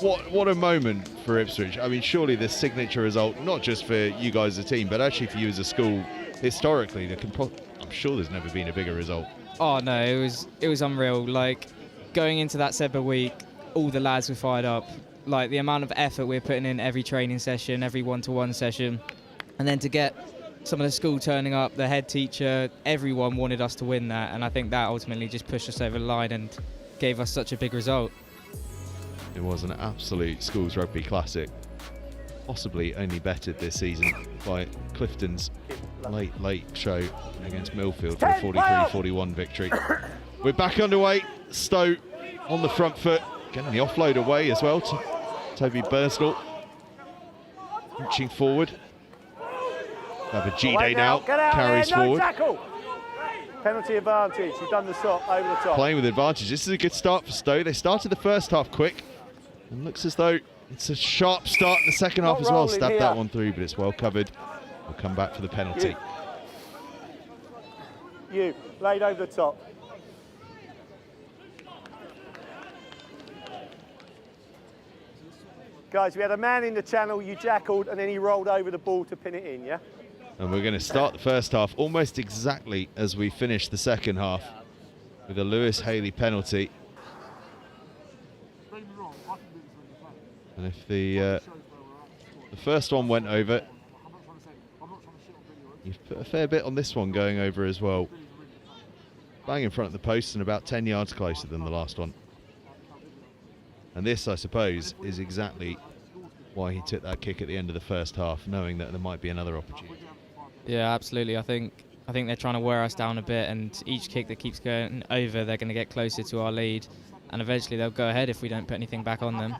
What a moment for Ipswich. I mean, surely the signature result, not just for you guys as a team, but actually for you as a school historically. I'm sure there's never been a bigger result. Oh no, it was unreal. Like, going into that Sedbergh week, all the lads were fired up. Like, the amount of effort we're putting in every training session, every one-to-one session, and then to get some of the school turning up, the head teacher, everyone wanted us to win that, and I think that ultimately just pushed us over the line and gave us such a big result. It was an absolute schools rugby classic, possibly only bettered this season by Clifton's late show against Millfield for a 43-41 victory. We're back underway. Stowe on the front foot, getting the offload away as well to Toby Burstall, reaching forward. Have a G-Day now, carries forward. Tackle. Penalty advantage, you've done the stop, over the top. Playing with advantage, this is a good start for Stowe. They started the first half quick, and looks as though it's a sharp start in the second half as well. Stabbed that one through, but it's well covered. We'll come back for the penalty. You, laid over the top. Guys, we had a man in the channel, you jackled, and then he rolled over the ball to pin it in, yeah? And we're going to start the first half almost exactly as we finish the second half with a Lewis Haley penalty. And if the first one went over, you've put a fair bit on this one going over as well. Bang in front of the post and about 10 yards closer than the last one. And this, I suppose, is exactly why he took that kick at the end of the first half, knowing that there might be another opportunity. Yeah, absolutely. I think they're trying to wear us down a bit, and each kick that keeps going over, they're going to get closer to our lead, and eventually they'll go ahead if we don't put anything back on them.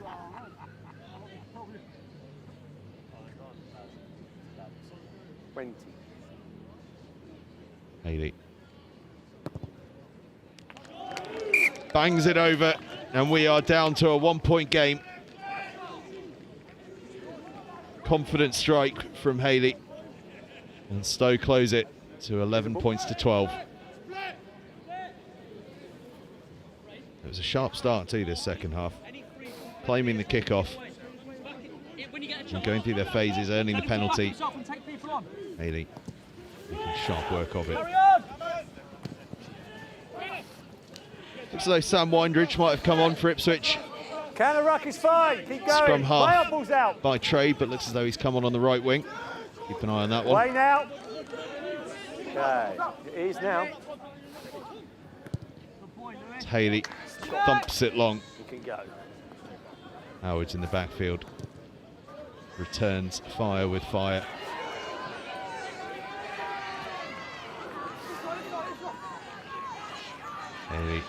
Haley bangs it over, and we are down to a 1-point game. Confident strike from Haley, and Stowe close it to 11 points to 12. It was a sharp start too this second half, claiming the kickoff and going through their phases, earning the penalty. Haley making sharp work of it. Looks as though Sam Windridge might have come on for Ipswich. Counter ruck is fine, keep going. Scrum half ball's out. by trade, but looks as though he's come on the right wing. Keep an eye on that one. Way now. Okay, it is now. Haley thumps it long. You can go. Howard's in the backfield. Returns fire with fire. Haley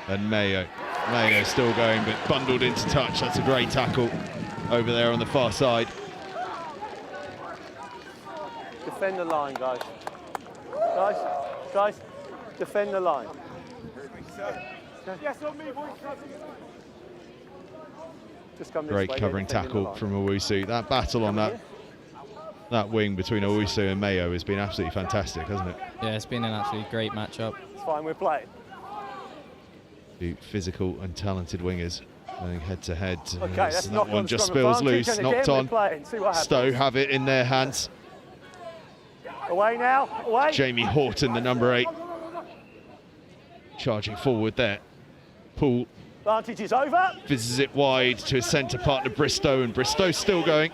and Mayo. Mayo still going, but bundled into touch. That's a great tackle over there on the far side. defend the line, guys. Guys, defend the line. Yes, on me, boys. Just come this Great way, covering tackle from Owusu. That battle on that wing between Owusu and Mayo has been absolutely fantastic, hasn't it? Yeah, it's been an absolutely great matchup. It's fine, we're playing. Two physical and talented wingers going head to head. Okay, that's that one just scrum spills advantage, loose, and knocked again, on. we're playing. See what happens. Stowe have it in their hands. Away now, away. Jamie Horton, the number 8, charging forward there. Poole Advantage is over. fizzes it wide to his centre partner Bristow, and Bristow still going.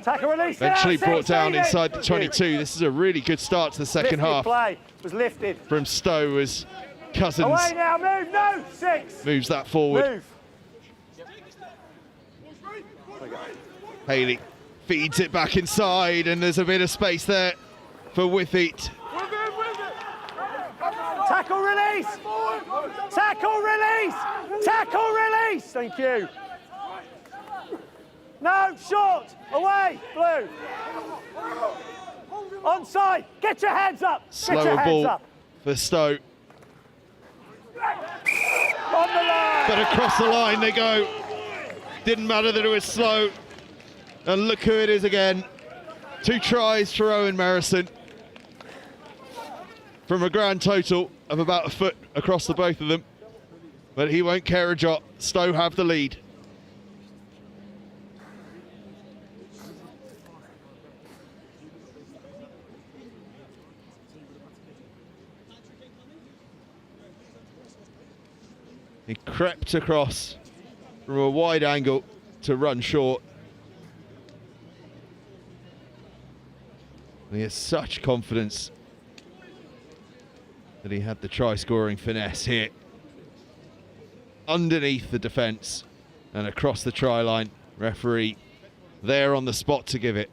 Tackle release. Eventually now, brought down 16. inside the 22. This is a really good start to the second Lifted half play was lifted. from Stowe as Cousins Away now, move, no, 6. moves that forward. Move. Haley feeds it back inside, and there's a bit of space there for Withheat. Tackle release. Tackle release. Tackle release. Thank you. No, short. Away, blue. Onside. Get your hands up. Get your Slower hands ball up. for Stowe, On the line. but across the line they go. Didn't matter that it was slow. And look who it is again. 2 tries for Owen Merrison, from a grand total of about a foot across the both of them. But he won't care a jot. Stowe have the lead. He crept across from a wide angle to run short. And he has such confidence that he had the try-scoring finesse here. Underneath the defence and across the try line. Referee there on the spot to give it.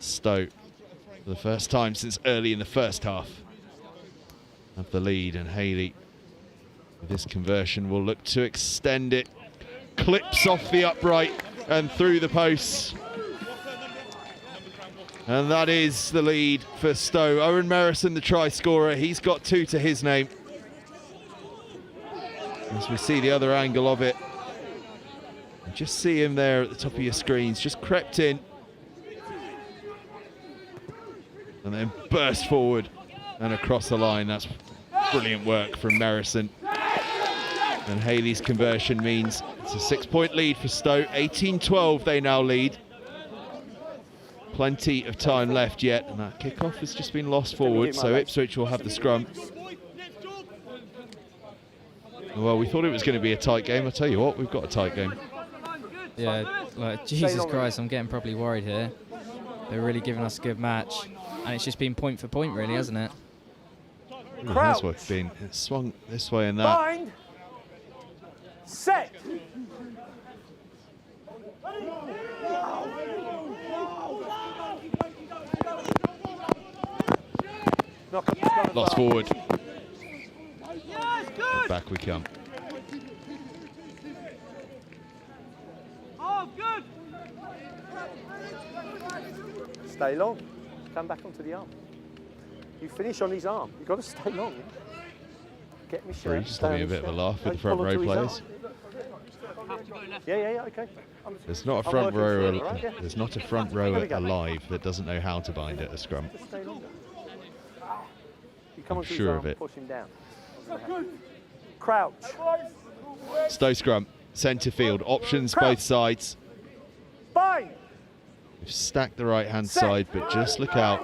Stowe, for the first time since early in the first half, have the lead, and Haley, with this conversion, will look to extend it. Clips off the upright and through the posts. And that is the lead for Stowe. Owen Merrison, the try scorer, he's got 2 to his name. As we see the other angle of it, and just see him there at the top of your screens, just crept in and then burst forward and across the line. That's brilliant work from Merrison. And Haley's conversion means it's a 6-point lead for Stowe. 18-12 they now lead. Plenty of time left yet, and that kickoff has just been lost forward, so Ipswich will have the scrum. Well, we thought it was going to be a tight game. I tell you what, we've got a tight game. Yeah, like, Jesus Christ, I'm getting properly worried here. They're really giving us a good match, and it's just been point for point, really, hasn't it? It has been. It's swung this way and that. Bind. Set. Lost forward. Yes, good. Back we come. Oh, good. Stay long. Come back onto the arm. You finish on his arm. You've got to stay long. Yeah? Get Michelle. Bruce having a bit of a laugh with the front row players. Yeah, okay. There's not a front row. There's not a front row alive that doesn't know how to bind at a scrum. Just stay longer. You come I'm onto his sure arm, of it. push him down. Crouch. Stowe scrum, centre field, options Crouch. both sides. Bind. We've stacked the right hand side, but just look out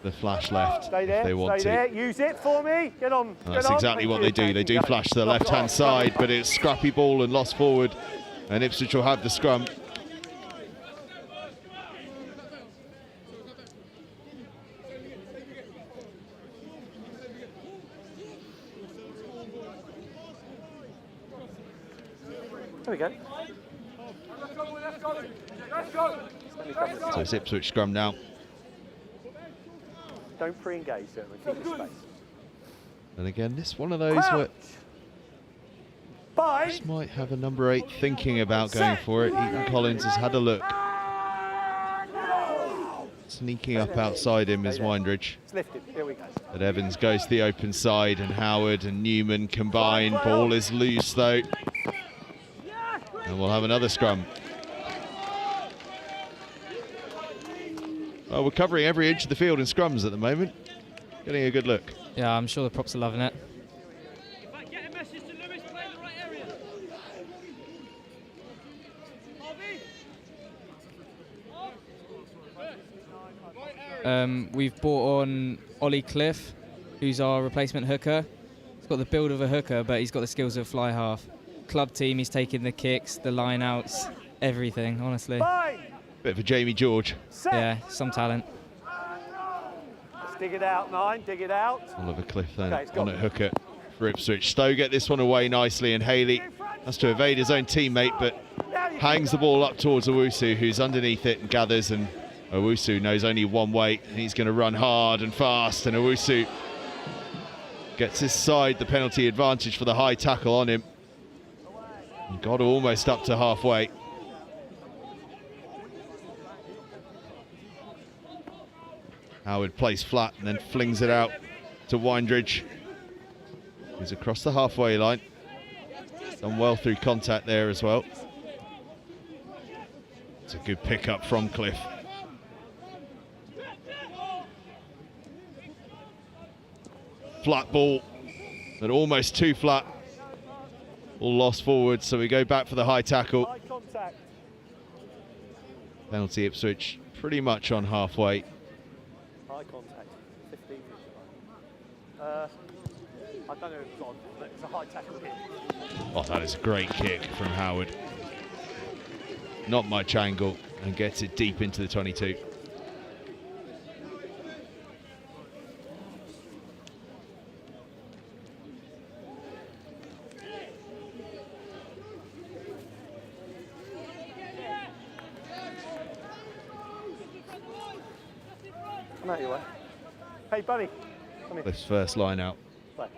the flash left Stay if there. they want Stay to. there. Use it for me. Get on. And that's exactly what they do. They do flash to the left hand side, but it's scrappy ball and lost forward, and Ipswich will have the scrum. There we go. So it's Ipswich scrum now. Don't pre-engage, certainly. Keep your space. And again, this one of those where Bind. this might have a number 8 thinking about going for it. Ethan Collins has had a look. Sneaking up outside him is Windridge. It's lifted. Here we go. But Evans goes to the open side, and Howard and Newman combine. Ball is loose though. And we'll have another scrum. Well, we're covering every inch of the field in scrums at the moment. Getting a good look. Yeah, I'm sure the props are loving it. Get a message to Lewis, play in the right area. We've brought on Ollie Cliff, who's our replacement hooker. He's got the build of a hooker, but he's got the skills of a fly half. Club team, he's taking the kicks, the line outs, everything, honestly. Bit of a Jamie George. Yeah, some talent. Let's dig it out, 9. Dig it out. Oliver Cliff then Okay, on at hooker for Ipswich. Stowe get this one away nicely, and Haley has to evade his own teammate, but hangs the ball up towards Owusu, who's underneath it and gathers, and Owusu knows only one way, and he's going to run hard and fast, and Owusu gets his side the penalty advantage for the high tackle on him. And got almost up to halfway. Howard plays flat and then flings it out to Windridge. He's across the halfway line. Done well through contact there as well. It's a good pick-up from Cliff. Flat ball, but almost too flat. All lost forward, so we go back for the high tackle. High contact. Penalty Ipswich pretty much on halfway. High contact. 15. I don't know if it's on, but it's a high tackle here. Oh, that is a great kick from Howard. Not much angle, and gets it deep into the 22. Come out your way. Hey, buddy. Come here. Cliff's first line out Play.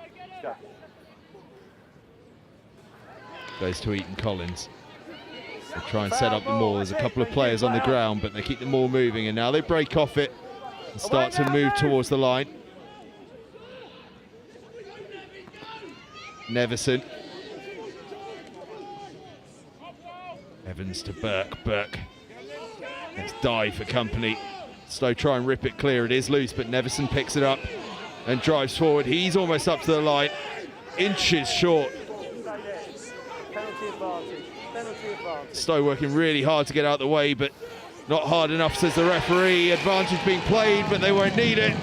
Go. goes to Eaton Collins. They try and set up the maul. There's a couple of players on the ground, but they keep the maul moving, and now they break off it and start to move towards the line. Neverson. Evans to Burke. Burke. Let's dive for company. Stowe try and rip it clear. It is loose, but Neverson picks it up and drives forward. He's almost up to the line. Inches short. Penalty advantage. Penalty advantage. Stowe working really hard to get out of the way, but not hard enough, says the referee. Advantage being played, but they won't need it.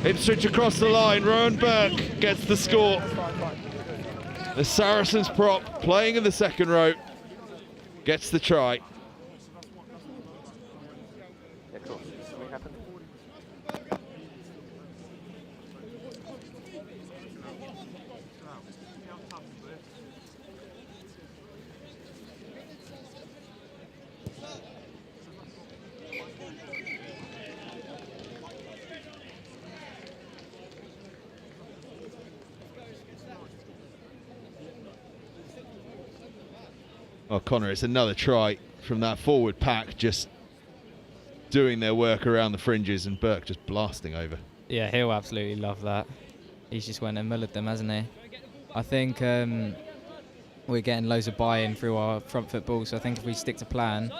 Ipswich across the line. Rowan Burke gets the score. The Saracens prop, playing in the second row, gets the try. Yeah, cool. Something happened. Oh, Connor, it's another try from that forward pack, just doing their work around the fringes, and Burke just blasting over. Yeah, he'll absolutely love that. He's just went and mullered them, hasn't he? I think we're getting loads of buy-in through our front foot ball, so I think if we stick to plan,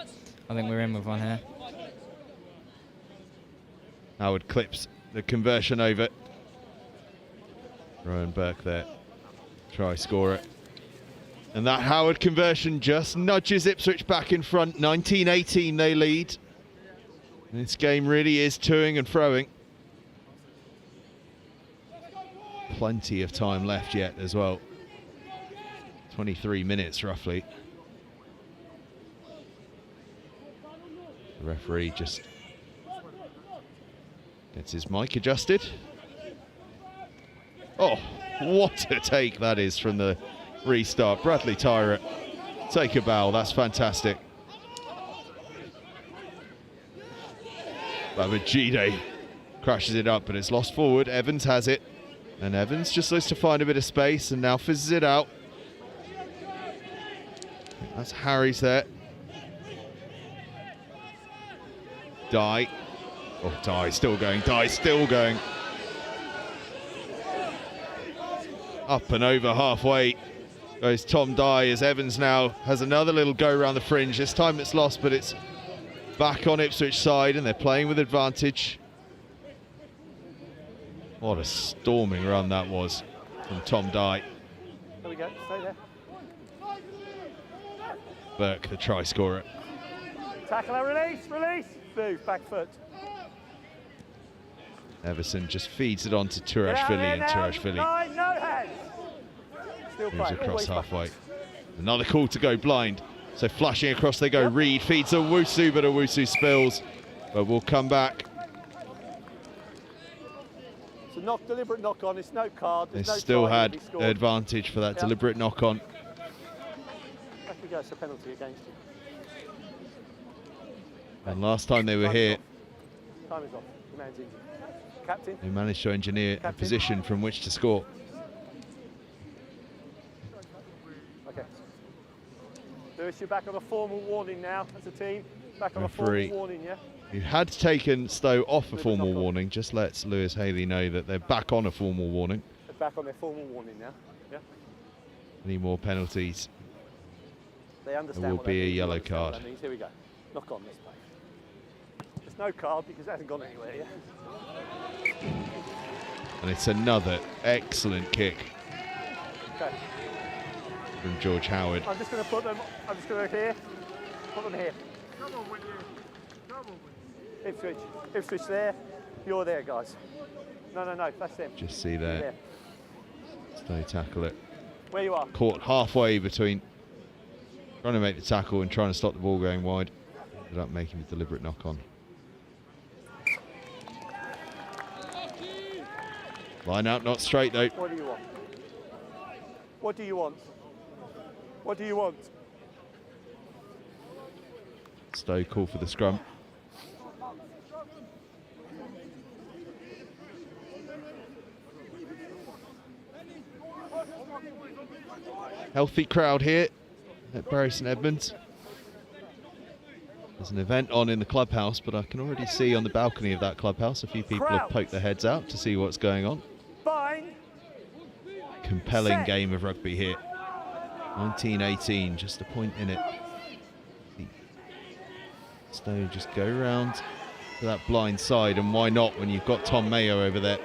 I think we're in with one here. Howard clips the conversion over. Rowan Burke there, try scorer. And that Howard conversion just nudges Ipswich back in front. 19-18 they lead. And this game really is toing and froing. Plenty of time left yet as well. 23 minutes roughly. The referee just gets his mic adjusted. Oh, what a take that is from the restart. Bradley Tyrett, take a bow, that's fantastic. Babajide crashes it up, but it's lost forward. Evans has it, and Evans just looks to find a bit of space and now fizzes it out. That's Harry's there. Dye Oh, Dye still going, Dye still going. Up and over halfway goes Tom Dye as Evans now has another little go around the fringe. This time it's lost, but it's back on Ipswich side and they're playing with advantage. What a storming run that was from Tom Dye. There we go, stay there. Burke, the try scorer. Tackle and release, release. Move, back foot. Everson just feeds it on to Turashvili, and Turashvili No hands. Still moves play, across always halfway. back. Another call to go blind. So flashing across they go. Reed feeds Owusu, but Owusu spills. But we'll come back. So deliberate knock on, it's no card. They No still try, had he scored. advantage for that deliberate knock on. Back we go, it's a penalty against you. And last time they were here, Time is off, the man's injured. Captain. they managed to engineer a Captain. position from which to score. Okay. Lewis, you're back on a formal warning now as a team. Back on Referee. a formal warning, yeah? Who had taken Stowe off a With a formal knock on. warning, just lets Lewis Haley know that they're back on a formal warning. They're back on their formal warning now, yeah? Any more penalties? They understand There will what that be a means, they yellow understand what card. that means. Here we go. Knock on this place. There's no card because it hasn't gone anywhere yet. And it's another excellent kick Okay. from George Howard. I'm just going to put them, I'm just going to here. Put them here. Come on, Whitney. Come on, Whitney. Ipswich. Ipswich there. You're there, guys. No, that's them. Just see You're there, Stowe tackle it. Where you are. Caught halfway between trying to make the tackle and trying to stop the ball going wide. Ended up making a deliberate knock on. Line out, not straight though. What do you want? What do you want? What do you want? Stowe call for the scrum. Healthy crowd here at Bury St Edmunds. There's an event on in the clubhouse, but I can already see on the balcony of that clubhouse a few people have poked their heads out to see what's going on. Fine. Compelling Set. game of rugby here. 1918, just a point in it. Stowe just go round to that blind side, and why not when you've got Tom Mayo over there?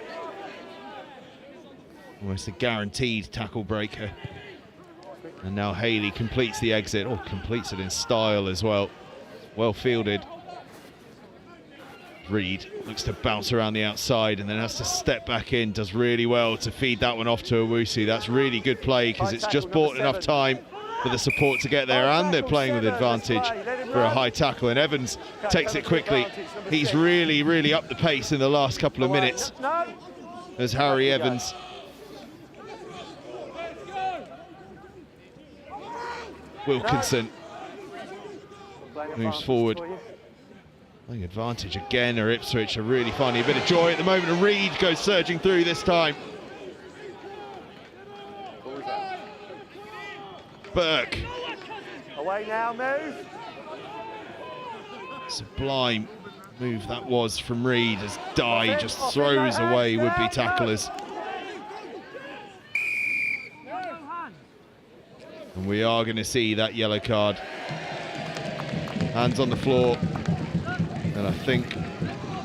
Almost a guaranteed tackle breaker. And now Haley completes the exit, or completes it in style as well. Well fielded. Reed looks to bounce around the outside and then has to step back in. Does really well to feed that one off to Owusu. That's really good play because it's just bought enough time for the support to get there, and they're playing with advantage for a high tackle. And Evans takes it quickly. He's really upped the pace in the last couple of minutes. No. There's Harry Evans. Wilkinson moves forward. Playing advantage again, or Ipswich are really finding a bit of joy at the moment, and Reed goes surging through this time. Burke. Away now, move. Sublime move that was from Reed as Dye just throws away would-be tacklers. And we are going to see that yellow card. Hands on the floor. And I think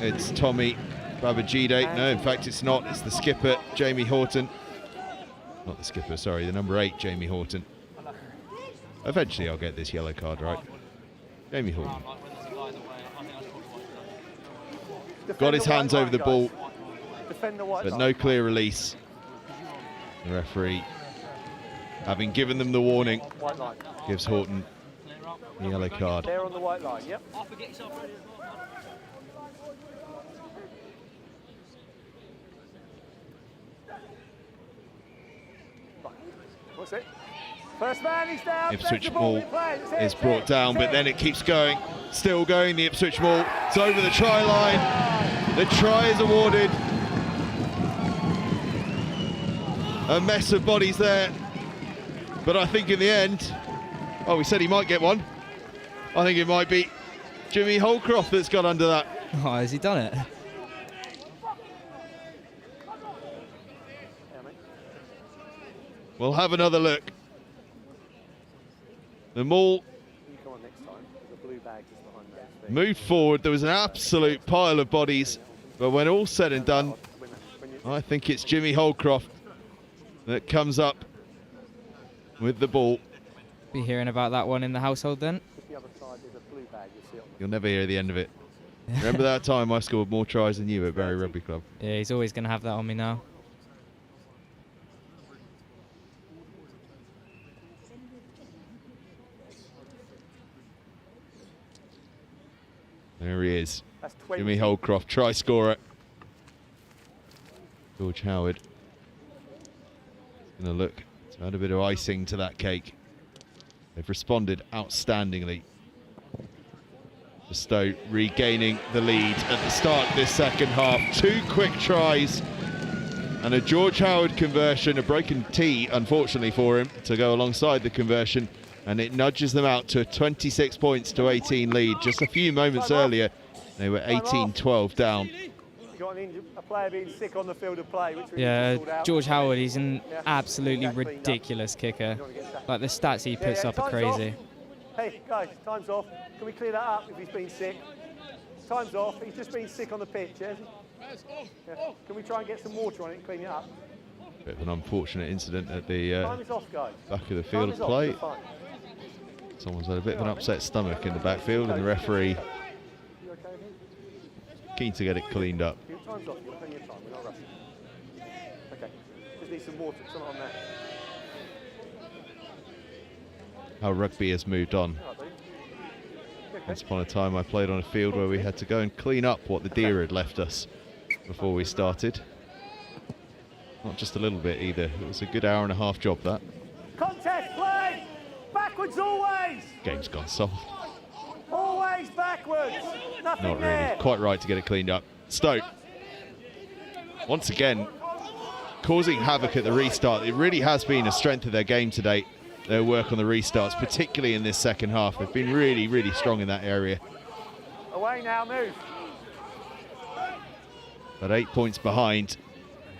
it's Tommy Babajide. No, in fact, it's not. It's the skipper, Jamie Horton. Not the skipper, sorry, the number 8, Jamie Horton. Eventually, I'll get this yellow card right. Jamie Horton. Got his hands over the ball, but no clear release. The referee, having given them the warning, gives Horton the yellow card. They're on the white line, yep. What's it? First man, he's down. Ipswich ball is brought down, but then it keeps going. Still going, the Ipswich ball. It's over the try line. The try is awarded. A mess of bodies there. But I think in the end, oh, we said he might get one. I think it might be Jimmy Holcroft that's got under that. Oh, has he done it? We'll have another look. The Maul moved forward. There was an absolute pile of bodies, but when all's said and done, I think it's Jimmy Holcroft that comes up with the ball. Be hearing about that one in the household then. You'll never hear the end of it. Remember that time I scored more tries than you at Bury Rugby Club? Yeah, he's always going to have that on me now. There he is. Jimmy Holcroft, try scorer. George Howard. Going to look to add a bit of icing to that cake. They've responded outstandingly. Stowe regaining the lead at the start of this second half. 2 quick tries and a George Howard conversion, a broken tee, unfortunately for him, to go alongside the conversion, and it nudges them out to a 26 points to 18 lead. Just a few moments earlier, they were 18-12 down. A player being sick on the field of play, which George Howard, he's an absolutely ridiculous kicker. Like, the stats he puts up are crazy. Hey, guys, time's off. Can we clear that up if he's been sick? Time's off. He's just been sick on the pitch, yeah? Can we try and get some water on it and clean it up? Bit of an unfortunate incident at the back of the field of play. Someone's had a bit of an upset stomach in the backfield, and the referee keen to get it cleaned up. Time's off. You've got plenty of time. We're not rushing. Okay. Just need some water. Something on that. How rugby has moved on. Once upon a time I played on a field where we had to go and clean up what the deer had left us before we started. Not just a little bit either. It was a good hour-and-a-half job, that. Contest play! Backwards always! Game's gone soft. Always backwards! Nothing Not there. really. Quite right to get it cleaned up. Stowe, once again, causing havoc at the restart. It really has been a strength of their game today, their work on the restarts, particularly in this second half. They've been really, really strong in that area. Away now, move. But 8 points behind.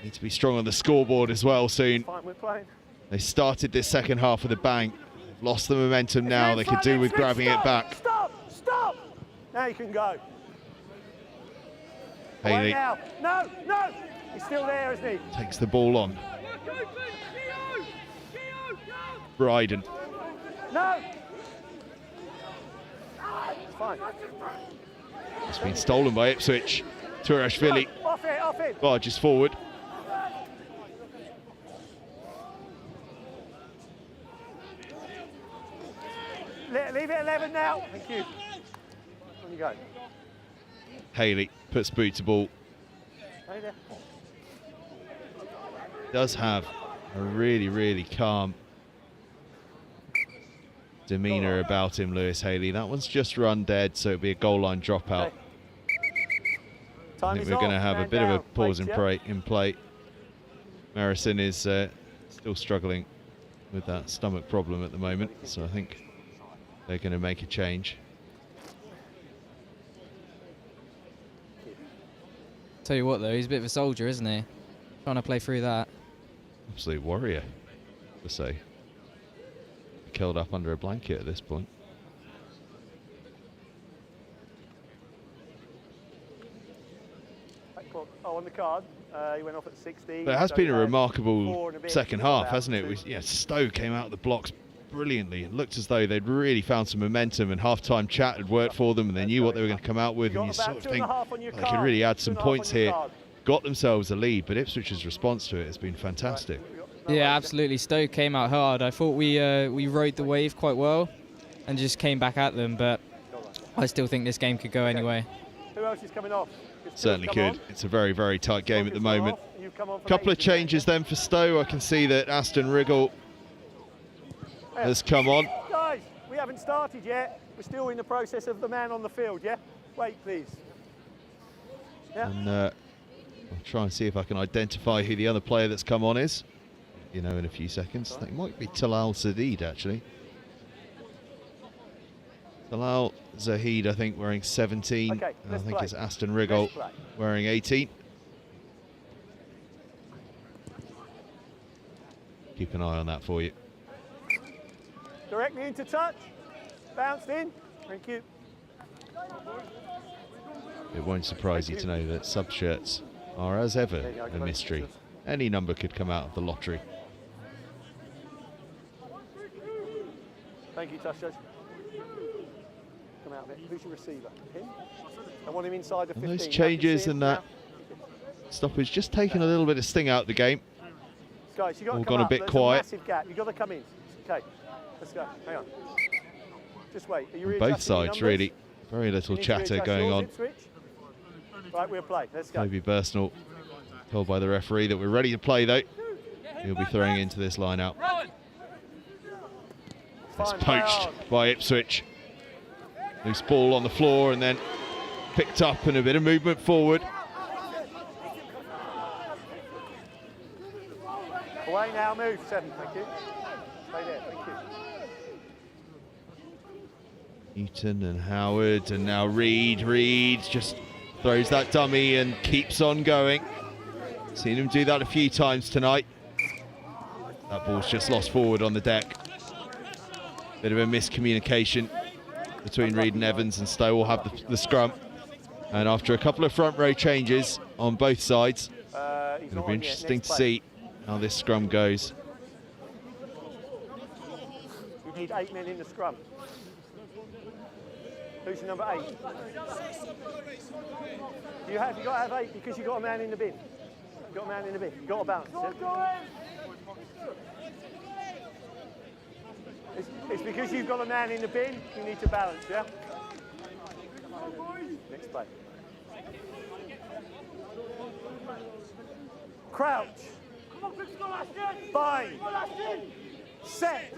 Need to be strong on the scoreboard as well soon. Fine, we're playing. They started this second half with a bang. Lost the momentum now. They could do with grabbing it back. Stop! Stop! Now you can go. Haley now. No, no! He's still there, isn't he? takes the ball on. Bryden. No! It's fine. It's been stolen by Ipswich. Turashvili Off it, off it. barges forward. Leave it 11 now. Thank you. On you go. Haley puts boot to ball. Hey there. Does have a really, really calm demeanour about him, Lewis Haley. That one's just run dead, so it'll be a goal line dropout. Okay. I think we're going to have a bit of a pause in play. Marison is still struggling with that stomach problem at the moment, so I think they're going to make a change. Tell you what, though, he's a bit of a soldier, isn't he? Trying to play through that. Absolute warrior, to say. Curled up under a blanket at this point. Oh, on the card, he went off at 60. But it has been a remarkable second half, hasn't it? Stowe came out of the blocks brilliantly. It looked as though they'd really found some momentum, and half-time chat had worked for them, and they knew what they were going to come out with, and you sort of think they could really add some points here. Got themselves a lead, but Ipswich's response to it has been fantastic. Yeah, absolutely. Stowe came out hard. I thought we rode the wave quite well and just came back at them, but I still think this game could go anyway. Who else is coming off? Certainly could. It's a very, very tight game at the moment. Couple of changes then for Stowe. I can see that Aston Wriggle has come on. Guys, we haven't started yet. We're still in the process of the man on the field, yeah? Wait, please. Yeah. And I'll try and see if I can identify who the other player that's come on is. You know, in a few seconds. I think it might be Talal Sadid, actually. Talal Zahid, I think, wearing 17. Okay, And I let's think play. it's Aston Rigol Let's play. wearing 18. Keep an eye on that for you. Directly into touch. Bounced in. Thank you. It won't surprise you to know that sub-shirts are, as ever, There you go, a close mystery. pictures. Any number could come out of the lottery. Thank you, Tushos. Come out a bit. Who's your receiver? Him? I want him inside the 15. And those You changes can see him and that now. stoppage just taking a little bit of sting out of the game. Guys, you got All to come gone a up. bit There's quiet. a massive gap. You've got to come in. Okay, let's go. Hang on. Just wait. Are you On both readjusting your sides, numbers? really. Very little You need to chatter readjust going yours, on. Ipswich. Right, we'll play. Let's go. Toby Burstnall told by the referee that we're ready to play, though. He'll be throwing into this line out. It's Fine, play poached on. by Ipswich. Loose ball on the floor and then picked up and a bit of movement forward. Away now, move. 7, thank you. Stay there, thank you. Newton and Howard, and now Reed. Reed just throws that dummy and keeps on going. Seen him do that a few times tonight. That ball's just lost forward on the deck. Bit of a miscommunication between Reed and Evans, and Stowe will have the scrum. And after a couple of front row changes on both sides, it'll be interesting to see how this scrum goes. You need 8 men in the scrum. Who's your number 8? You got to have 8 because you got a man in the bin. You got a man in the bin. You got to balance. Yeah? It's because you've got a man in the bin. You need to balance. Yeah. Next play. Crouch. Bind. Set.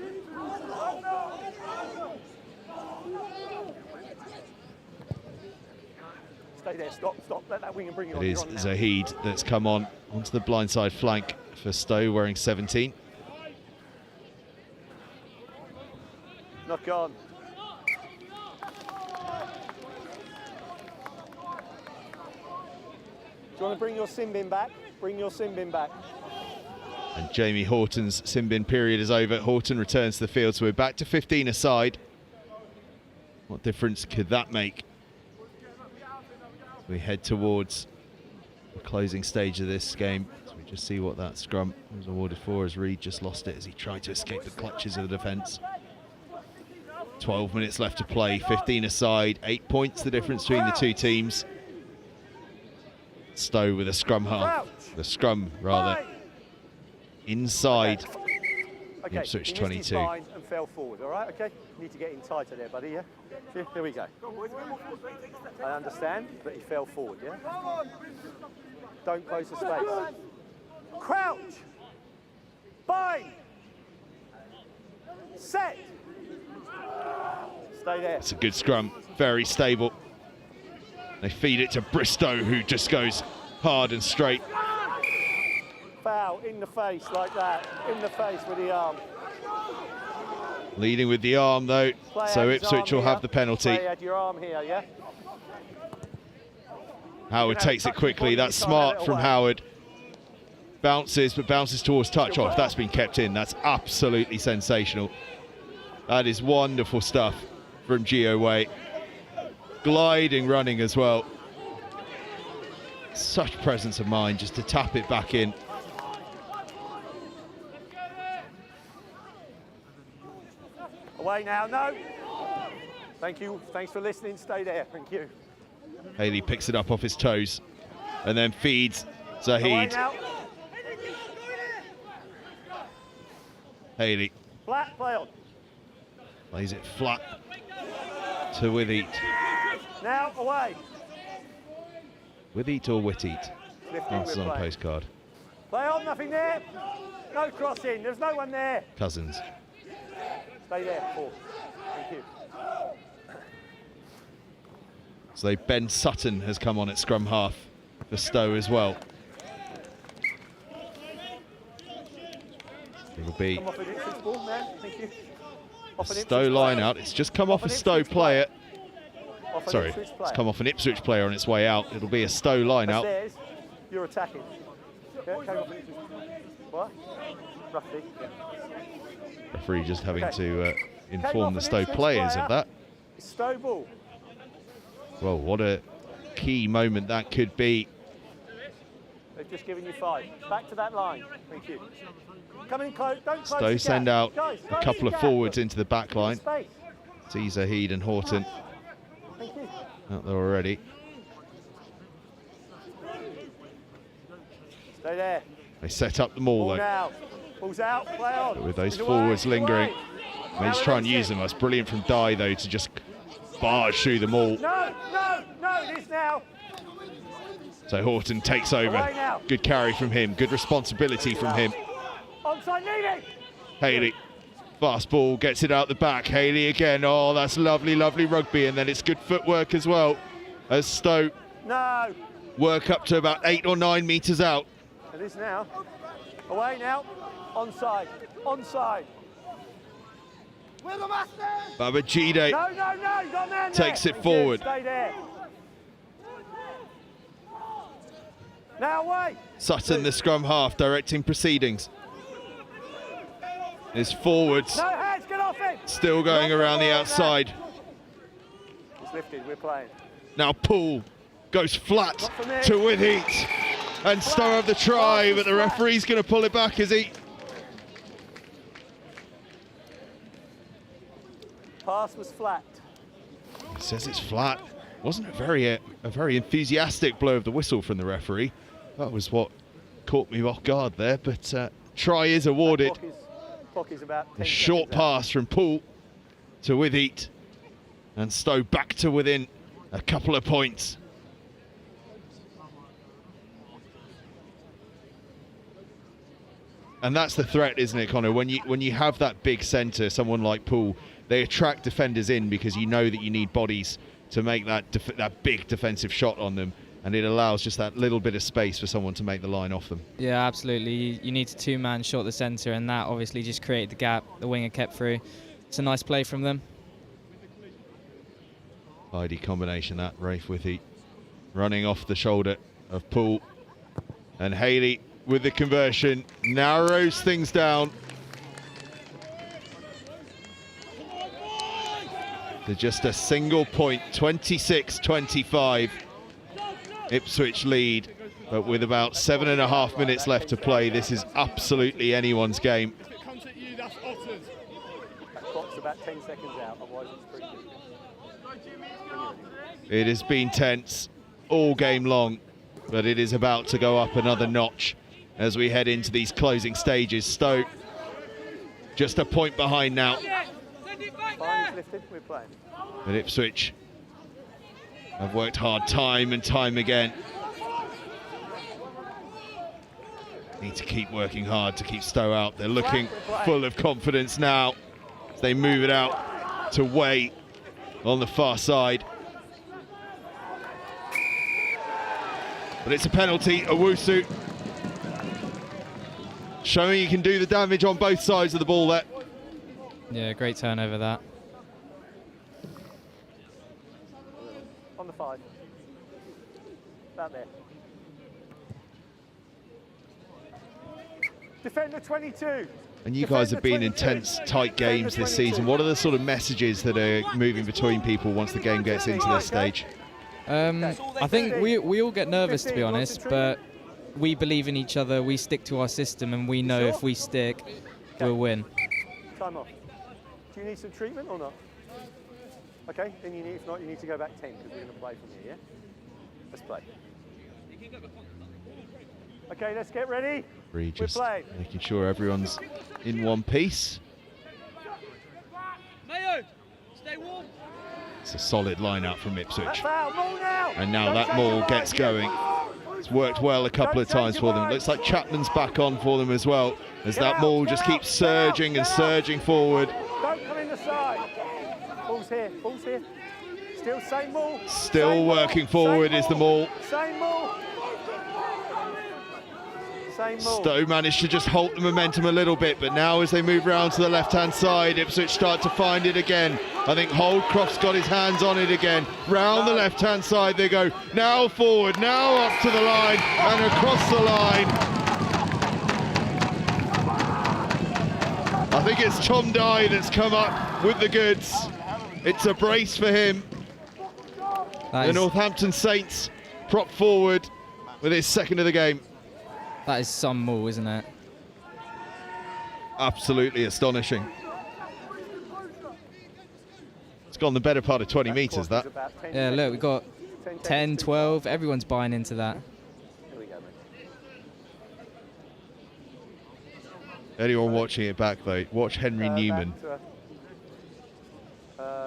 Stay there, stop, let that wing and bring you on. It You're is on now. Zahid that's come on onto the blindside flank for Stowe, wearing 17. Knock on. Do you want to bring your sin bin back? Bring your sin bin back. And Jamie Horton's sin bin period is over. Horton returns to the field, so we're back to 15 aside. What difference could that make? We head towards the closing stage of this game. So we just see what that scrum was awarded for, as Reed just lost it as he tried to escape the clutches of the defence. 12 minutes left to play, 15 aside, 8 points the difference between the two teams. Stowe with a scrum half, the scrum rather, inside Okay, Ipswich he missed 22. his bind and fell forward, all right, okay? You need to get in tighter there, buddy, yeah? Here we go. I understand, but he fell forward, yeah? Don't close the space. Crouch! Bind! Set! Stay there. It's a good scrum, very stable. They feed it to Bristow, who just goes hard and straight. Foul in the face like that, in the face with the arm. Leading with the arm though, Play so had his Ipswich arm will here. have the penalty. Play had your arm here, yeah? Howard takes it quickly, that's smart from Howard. Bounces, but bounces towards touch off. That's been kept in, that's absolutely sensational. That is wonderful stuff from Gio Way. Gliding running as well. Such presence of mind just to tap it back in. Away now, no. Thank you, thanks for listening, stay there, thank you. Haley picks it up off his toes and then feeds Away Zahid. now. Haley Flat, play on. plays it flat to Witheat. Now, away. Witheat or Whitteat? Lifting, Answers we're on a playing. postcard. Play on, nothing there. No crossing, there's no one there. Cousins. Stay there, Paul. Thank you. So Ben Sutton has come on at scrum half for Stowe as well. It'll be Come off with it, ball, man. Thank you. Off an Stowe Ipswich line player. out. It's just come off a an Stowe Ipswich player. Off an Sorry, Ipswich it's player. come off an Ipswich player on its way out. It'll be a Stowe line out. Upstairs, you're attacking. Yeah, came off an Ipswich. What? Roughly. Referee just having Okay. to Came inform off the an Stowe Ipswich players player. of that. It's Stowe ball. Well, what a key moment that could be. They've just given you 5. Back to that line. Thank you. Come in close. Don't close Stowe the send gap. out Guys, a close couple the of gap. forwards into the back line. Space. Caesar, Heed and Horton Thank you. out there already. Stay there. They set up the maul Ball though. now. Ball's out. Play on. With those He's away, forwards he's lingering. away. They just try and use them. That's brilliant from Dye though to just barge through the maul. No, no, no, it is now. So Horton takes over. Away now. Good carry from him. Good responsibility from him. Onside leading. Haley. Fast ball, gets it out the back. Haley again. Oh, that's lovely, lovely rugby. And then it's good footwork as well as Stowe No. work up to about 8 or 9 metres out. It is now. Away now. Onside. Onside. Babajide No, no, no. You got a man Takes there. it forward. Stay there. Now away. Sutton, the scrum half, directing proceedings. His forwards No hands. Get off it. still going Drop the around the ball now. outside. It's lifted. We're playing. Now Poole goes flat Not for me. to Withheat. And Stowe have the try, but the referee's going to pull it back, is he? Pass was flat. He says it's flat. Wasn't a very enthusiastic blow of the whistle from the referee. That was what caught me off guard there, but try is awarded. Clock is about 10 A short seconds out. pass from Poole to Withheat. And Stowe back to within a couple of points. And that's the threat, isn't it, Connor? When you have that big centre, someone like Poole, they attract defenders in because you know that you need bodies to make that big defensive shot on them, and it allows just that little bit of space for someone to make the line off them. Yeah, absolutely. You need to two-man short the centre, and that obviously just created the gap. The winger kept through. It's a nice play from them. ID combination that, Rafe Withheat running off the shoulder of Poole, and Haley with the conversion narrows things down to just a single point. 26-25 Ipswich lead, but with about 7.5 minutes left to play, this is absolutely anyone's game. If it comes at you, that's Otters. That clock's about 10 seconds out, otherwise it's pretty good. It has been tense all game long, but it is about to go up another notch as we head into these closing stages. Stowe just a point behind now, Fine, is lifted, we're playing. but Ipswich have worked hard time and time again. Need to keep working hard to keep Stowe out. They're looking full of confidence now as they move it out to Way on the far side. But it's a penalty. Owusu showing he can do the damage on both sides of the ball there. Yeah, great turnover that. On the 5. About there. Defender 22. And you guys have been in tense, tight games this season. What are the sort of messages that are moving between people once the game gets into this stage? I think we all get nervous, to be honest, but we believe in each other, we stick to our system, and we know if we stick, we'll win. Time off. Do you need some treatment or not? Okay, then you need, if not, you need to go back 10 because we're going to play from here, yeah? Let's play. Okay, let's get ready. We're just playing. making sure everyone's in one piece. Mayo, stay warm. It's a solid line out from That Ipswich. foul, maul now. And now Don't that change maul your gets mind. going. It's worked well a couple of times for them. Looks like Chapman's back on for them as well, as Get that out, maul get just out, keeps get out, surging and get out. surging forward. Don't come in the side. Ball's here, ball's here. Still same maul. Still Same maul, working same forward is the maul. Same maul. Same move. Stowe managed to just halt the momentum a little bit, but now as they move round to the left-hand side, Ipswich start to find it again. I think Holdcroft's got his hands on it again. Round the left-hand side they go. Now forward, now up to the line and across the line. I think it's Tom Dye that's come up with the goods. It's a brace for him. The Northampton Saints prop forward with his second of the game. That is some maul, isn't it? Absolutely astonishing. It's gone the better part of 20 metres, that. Yeah, look, we've got 10, 12. Everyone's buying into that. Anyone watching it back, though, watch Henry Newman,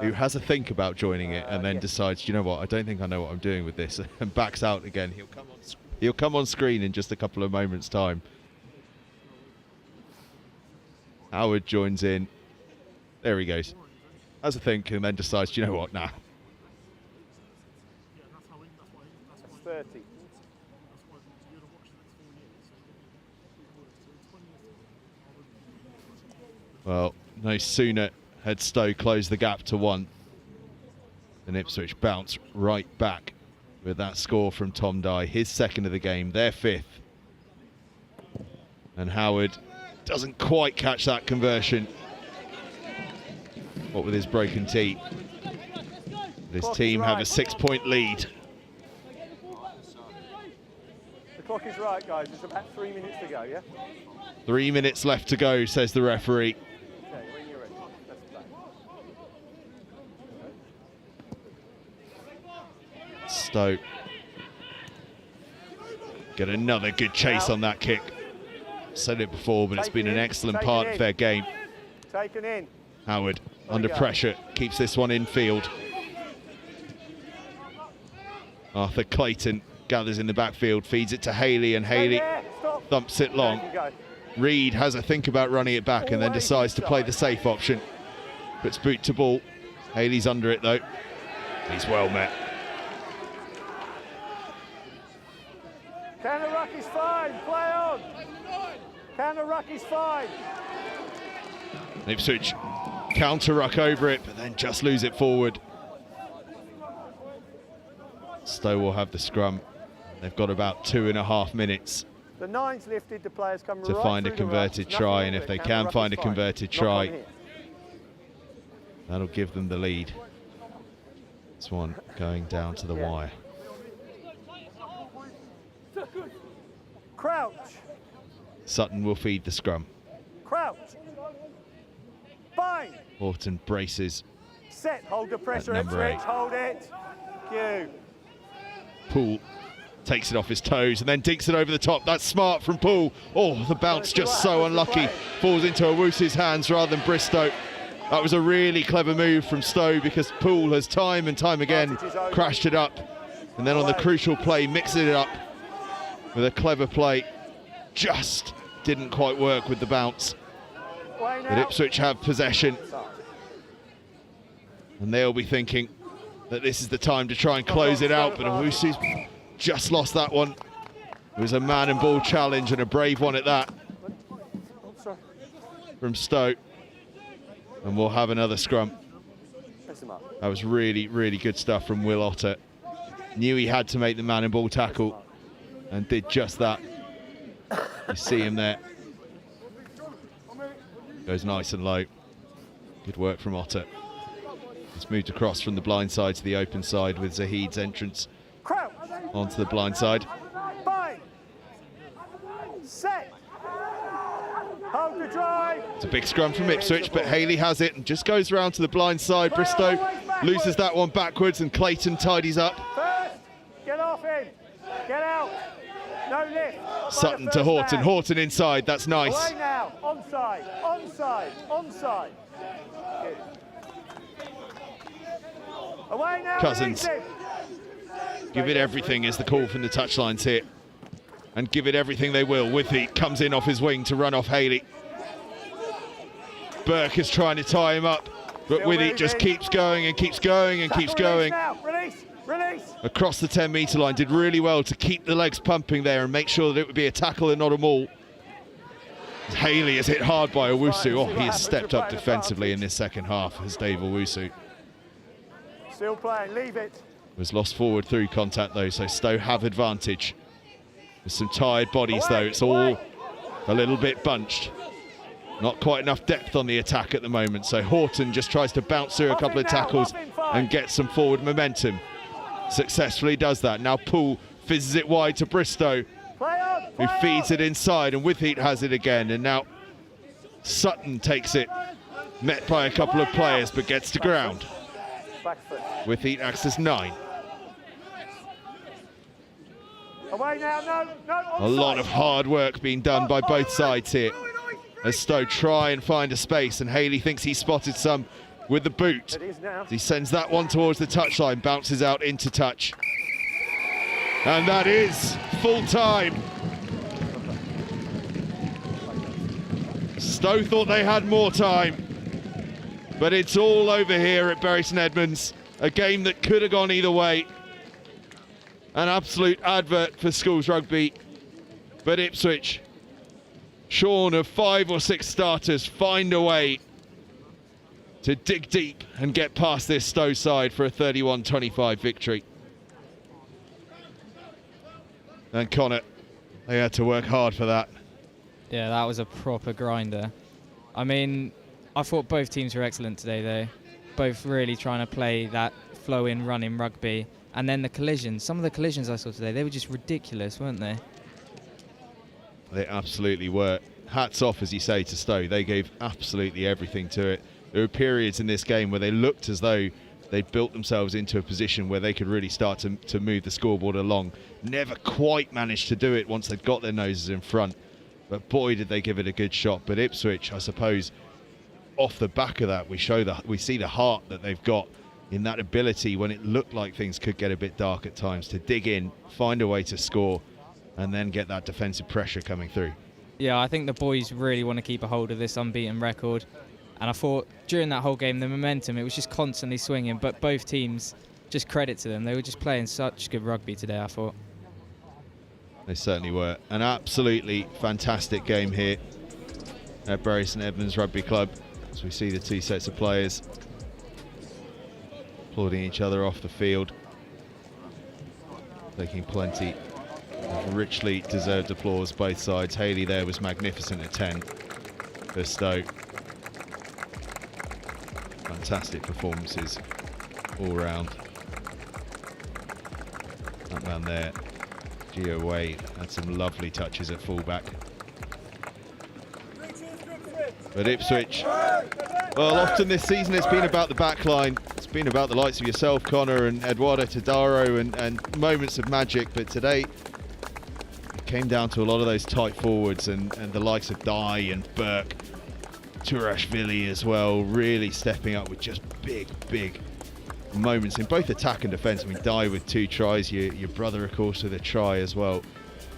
who has a think about joining it and then decides, you know what, I don't think I know what I'm doing with this, and backs out again. He'll come on screen in just a couple of moments' time. Howard joins in. There he goes. Has a think and then decides, you know what, nah. That's 30. Well, no sooner had Stowe closed the gap to 1 than Ipswich bounced right back with that score from Tom Dye, his second of the game, their 5th. And Howard doesn't quite catch that conversion. What with his broken tee. This team have a 6-point lead. The clock is right, guys. It's about 3 minutes to go, yeah? 3 minutes left to go, says the referee. Okay, when you're ready. Let's play. Stowe get another good chase on that kick. Said it before, but it's been an excellent part of their game. Taken in. Howard under pressure keeps this one in field. Arthur Clayton gathers in the backfield, feeds it to Haley, and Haley thumps it long. Reed has a think about running it back and then decides to play the safe option. Puts boot to ball. Haley's under it though. He's well met. Counter ruck is fine. Play on. Counter ruck is fine. Ipswich counter ruck over it, but then just lose it forward. Stowe will have the scrum. They've got about 2.5 minutes The 9's lifted. The players come to find a converted try, and if they can find a converted try, that'll give them the lead. This one going down to the wire. Crouch. Sutton will feed the scrum. Crouch. Fine. Horton braces. Set. Hold the pressure. At number 8. Hold it. Cue. Poole takes it off his toes and then dinks it over the top. That's smart from Poole. Oh, the bounce just so unlucky. Falls into Owusu's hands rather than Bristow. That was a really clever move from Stowe because Poole has time and time again crashed it up. And then on the crucial play, mixing it up with a clever play. Just didn't quite work with the bounce. But Ipswich have possession. And they'll be thinking that this is the time to try and close it out, but Owusu's just lost that one. It was a man and ball challenge, and a brave one at that from Stowe. And we'll have another scrum. That was really, really good stuff from Will Otter. Knew he had to make the man and ball tackle and did just that. You see him there. Goes nice and low. Good work from Otter. It's moved across from the blind side to the open side with Zahid's entrance onto the blind side. Set. Hold the drive. It's a big scrum from Ipswich, but Haley has it and just goes round to the blind side. Bristow loses that one backwards and Clayton tidies up. First. Get off him. Get out. No lift. Sutton to Horton. Man. Horton inside. That's nice. Away now. Onside. Onside. Onside. Good. Away now. Cousins. Give it everything is the call from the touchlines here. And give it everything they will. Withy comes in off his wing to run off Haley. Burke is trying to tie him up, but Withy just keeps going and keeps going and keeps going. Release. Release. across the 10-metre line, did really well to keep the legs pumping there and make sure that it would be a tackle and not a maul. Haley is hit hard by Owusu. Oh, he has stepped up defensively in this second half as Dave Owusu. Still playing, leave it. Was lost forward through contact though, so Stowe have advantage. With some tired bodies though, it's all a little bit bunched. Not quite enough depth on the attack at the moment, so Horton just tries to bounce through a couple of tackles and get some forward momentum. Successfully does that. Now Poole fizzes it wide to Bristow, who feeds it inside, and Withheat has it again, and now Sutton takes it, met by a couple of players, but gets to ground. Withheat acts as 9. Away now, no, A lot of hard work being done by both sides here as Stowe try and find a space, and Haley thinks he spotted some with the boot. It is now. He sends that one towards the touchline, bounces out into touch. And that is full time. Stowe thought they had more time, but it's all over here at Bury St Edmunds. A game that could have gone either way. An absolute advert for schools rugby, but Ipswich, shorn of 5 or 6 starters, find a way to dig deep and get past this Stowe side for a 31-25 victory. And Connor, they had to work hard for that. Yeah, that was a proper grinder. I mean, I thought both teams were excellent today, though. Both really trying to play that flow-in, run-in rugby. And then the collisions. Some of the collisions I saw today, they were just ridiculous, weren't they? They absolutely were. Hats off, as you say, to Stowe. They gave absolutely everything to it. There were periods in this game where they looked as though they'd built themselves into a position where they could really start to move the scoreboard along. Never quite managed to do it once they'd got their noses in front. But boy, did they give it a good shot. But Ipswich, I suppose, off the back of that, we see the heart that they've got in that ability when it looked like things could get a bit dark at times, to dig in, find a way to score, and then get that defensive pressure coming through. Yeah, I think the boys really want to keep a hold of this unbeaten record. And I thought during that whole game, the momentum, it was just constantly swinging. But both teams, just credit to them, they were just playing such good rugby today, I thought. They certainly were. An absolutely fantastic game here at Bury St Edmunds Rugby Club, as we see the 2 sets of players applauding each other off the field, taking plenty of richly deserved applause both sides. Haley there was magnificent at 10 for Stowe. Fantastic performances all round. That man there, Gio Wade, had some lovely touches at fullback. But Ipswich, well, often this season it's been about the back line. It's been about the likes of yourself, Connor, and Eduardo Tadaro, and moments of magic. But today it came down to a lot of those tight forwards and the likes of Dye and Burke, Turashvili as well, really stepping up with just big moments in both attack and defence. I mean, Dye with 2 tries, your brother, of course, with a try as well.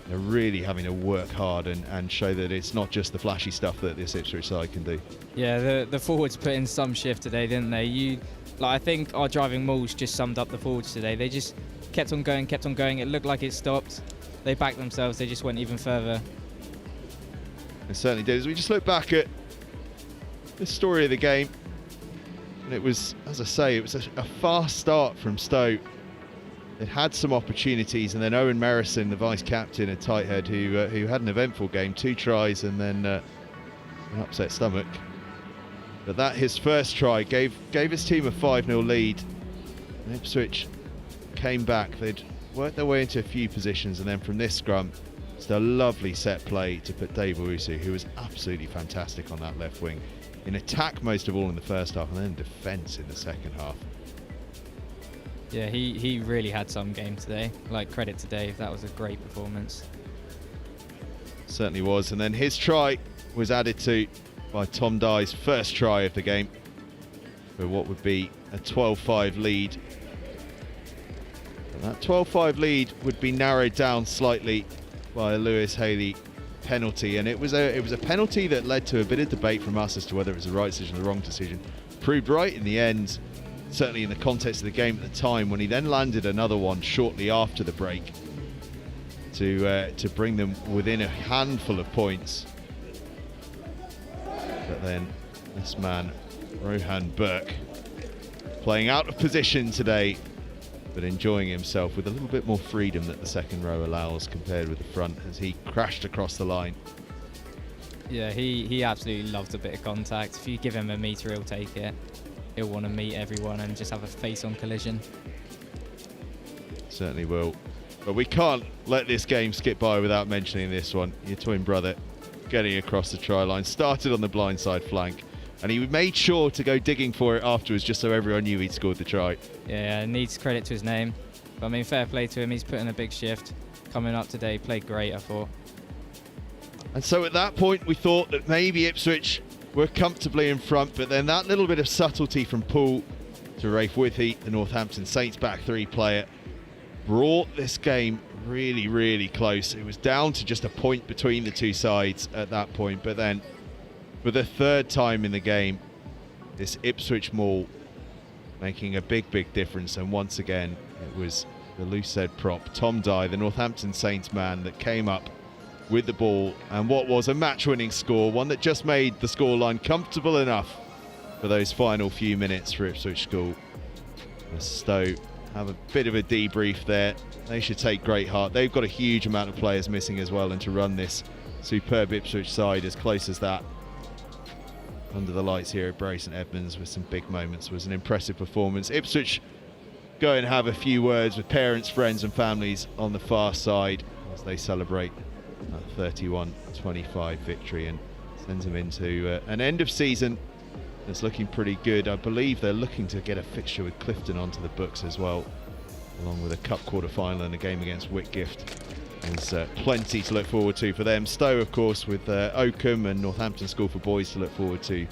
They're really having to work hard and show that it's not just the flashy stuff that this Ipswich side can do. Yeah, the forwards put in some shift today, didn't they? I think our driving mauls just summed up the forwards today. They just kept on going. It looked like it stopped. They backed themselves. They just went even further. It certainly did. As we just look back at the story of the game, and it was, as I say, it was a fast start from Stowe. It had some opportunities, and then Owen Merrison, the vice-captain at Tighthead, who had an eventful game, 2 tries and then an upset stomach. But that, his first try, gave his team a 5-0 lead. And Ipswich came back. They'd worked their way into a few positions, and then from this scrum, it's a lovely set play to put Dave Owusu, who was absolutely fantastic on that left wing, in attack most of all in the first half, and then defence in the second half. Yeah, he really had some game today. Like, credit to Dave, that was a great performance. Certainly was. And then his try was added to by Tom Dye's first try of the game for what would be a 12-5 lead. And that 12-5 lead would be narrowed down slightly by a Lewis Haley penalty, and it was a penalty that led to a bit of debate from us as to whether it was the right decision or the wrong decision. Proved right in the end. certainly in the context of the game at the time, when he then landed another one shortly after the break to bring them within a handful of points. But then this man, Rohan Burke, playing out of position today, but enjoying himself with a little bit more freedom that the second row allows compared with the front, as he crashed across the line. Yeah, he absolutely loves a bit of contact. If you give him a meter, he'll take it. He'll want to meet everyone and just have a face-on collision. Certainly will. But we can't let this game skip by without mentioning this one. Your twin brother getting across the try line, started on the blindside flank, and he made sure to go digging for it afterwards just so everyone knew he'd scored the try. Yeah, needs credit to his name. But I mean, fair play to him. He's put in a big shift. Coming up today, played great, I thought. And so at that point, we thought that maybe Ipswich were comfortably in front, but then that little bit of subtlety from Poole to Rafe Withy, the Northampton Saints back three player, brought this game really, really close. It was down to just a point between the two sides at that point, but then for the third time in the game, this Ipswich maul making a big, big difference. And once again, it was the loose-head prop, Tom Dye, the Northampton Saints man, that came up with the ball, and what was a match-winning score, one that just made the scoreline comfortable enough for those final few minutes for Ipswich School. The Stowe have a bit of a debrief there. They should take great heart. They've got a huge amount of players missing as well, and to run this superb Ipswich side as close as that under the lights here at Bury St Edmunds with some big moments was an impressive performance. Ipswich go and have a few words with parents, friends and families on the far side as they celebrate that 31-25 victory, and sends them into an end of season that's looking pretty good. I believe they're looking to get a fixture with Clifton onto the books as well, along with a cup quarter-final and a game against Whitgift. There's plenty to look forward to for them. Stowe, of course, with Oakham and Northampton School for Boys to look forward to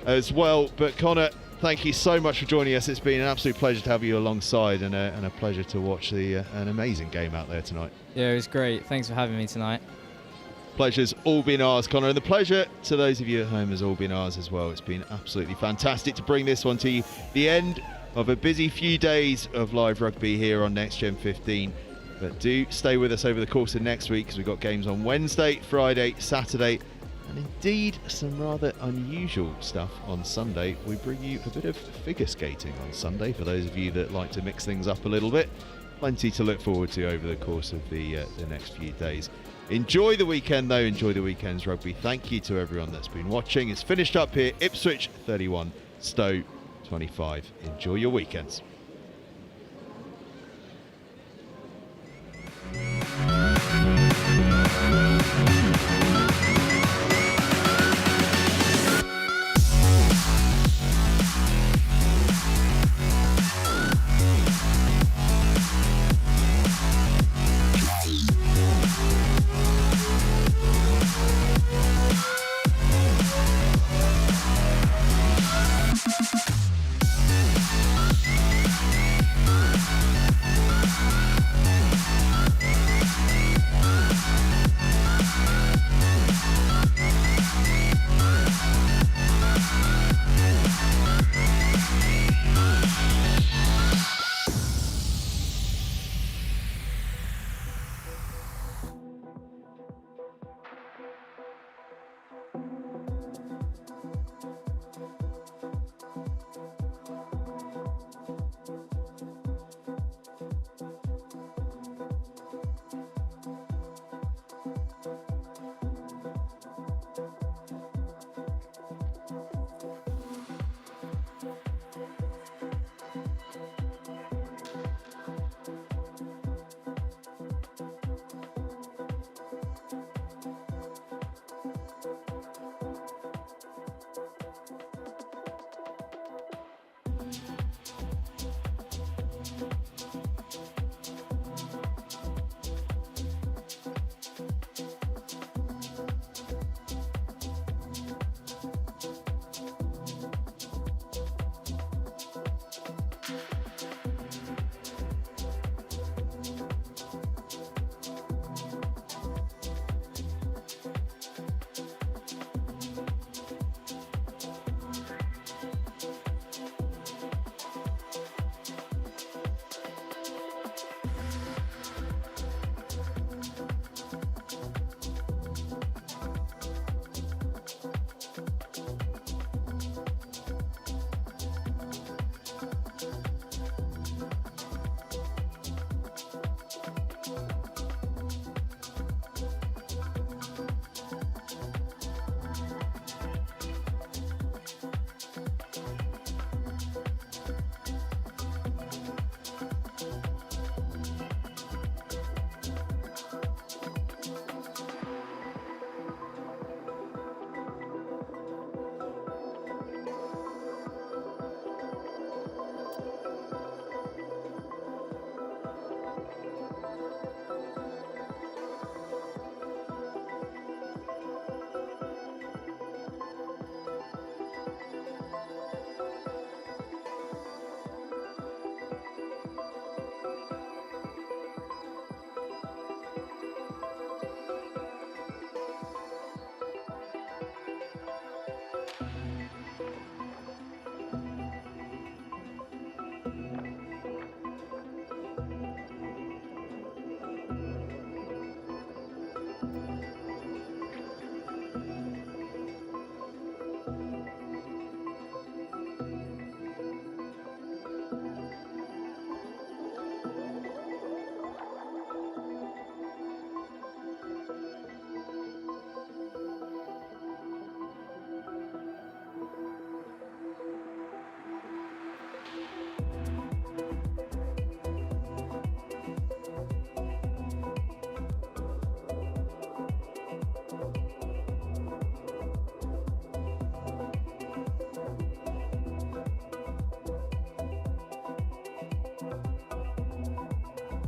as well. But Connor, thank you so much for joining us. It's been an absolute pleasure to have you alongside, and a pleasure to watch an amazing game out there tonight. Yeah, it was great. Thanks for having me tonight. Pleasure's all been ours, Connor, and the pleasure to those of you at home has all been ours as well. It's been absolutely fantastic to bring this one to you. The end of a busy few days of live rugby here on Next Gen 15. But do stay with us over the course of next week, because we've got games on Wednesday, Friday, Saturday, and indeed some rather unusual stuff on Sunday. We bring you a bit of figure skating on Sunday for those of you that like to mix things up a little bit. Plenty to look forward to over the course of the next few days. Enjoy the weekend though, enjoy the weekend's rugby. Thank you to everyone that's been watching. It's finished up here, Ipswich 31, Stowe 25. Enjoy your weekends.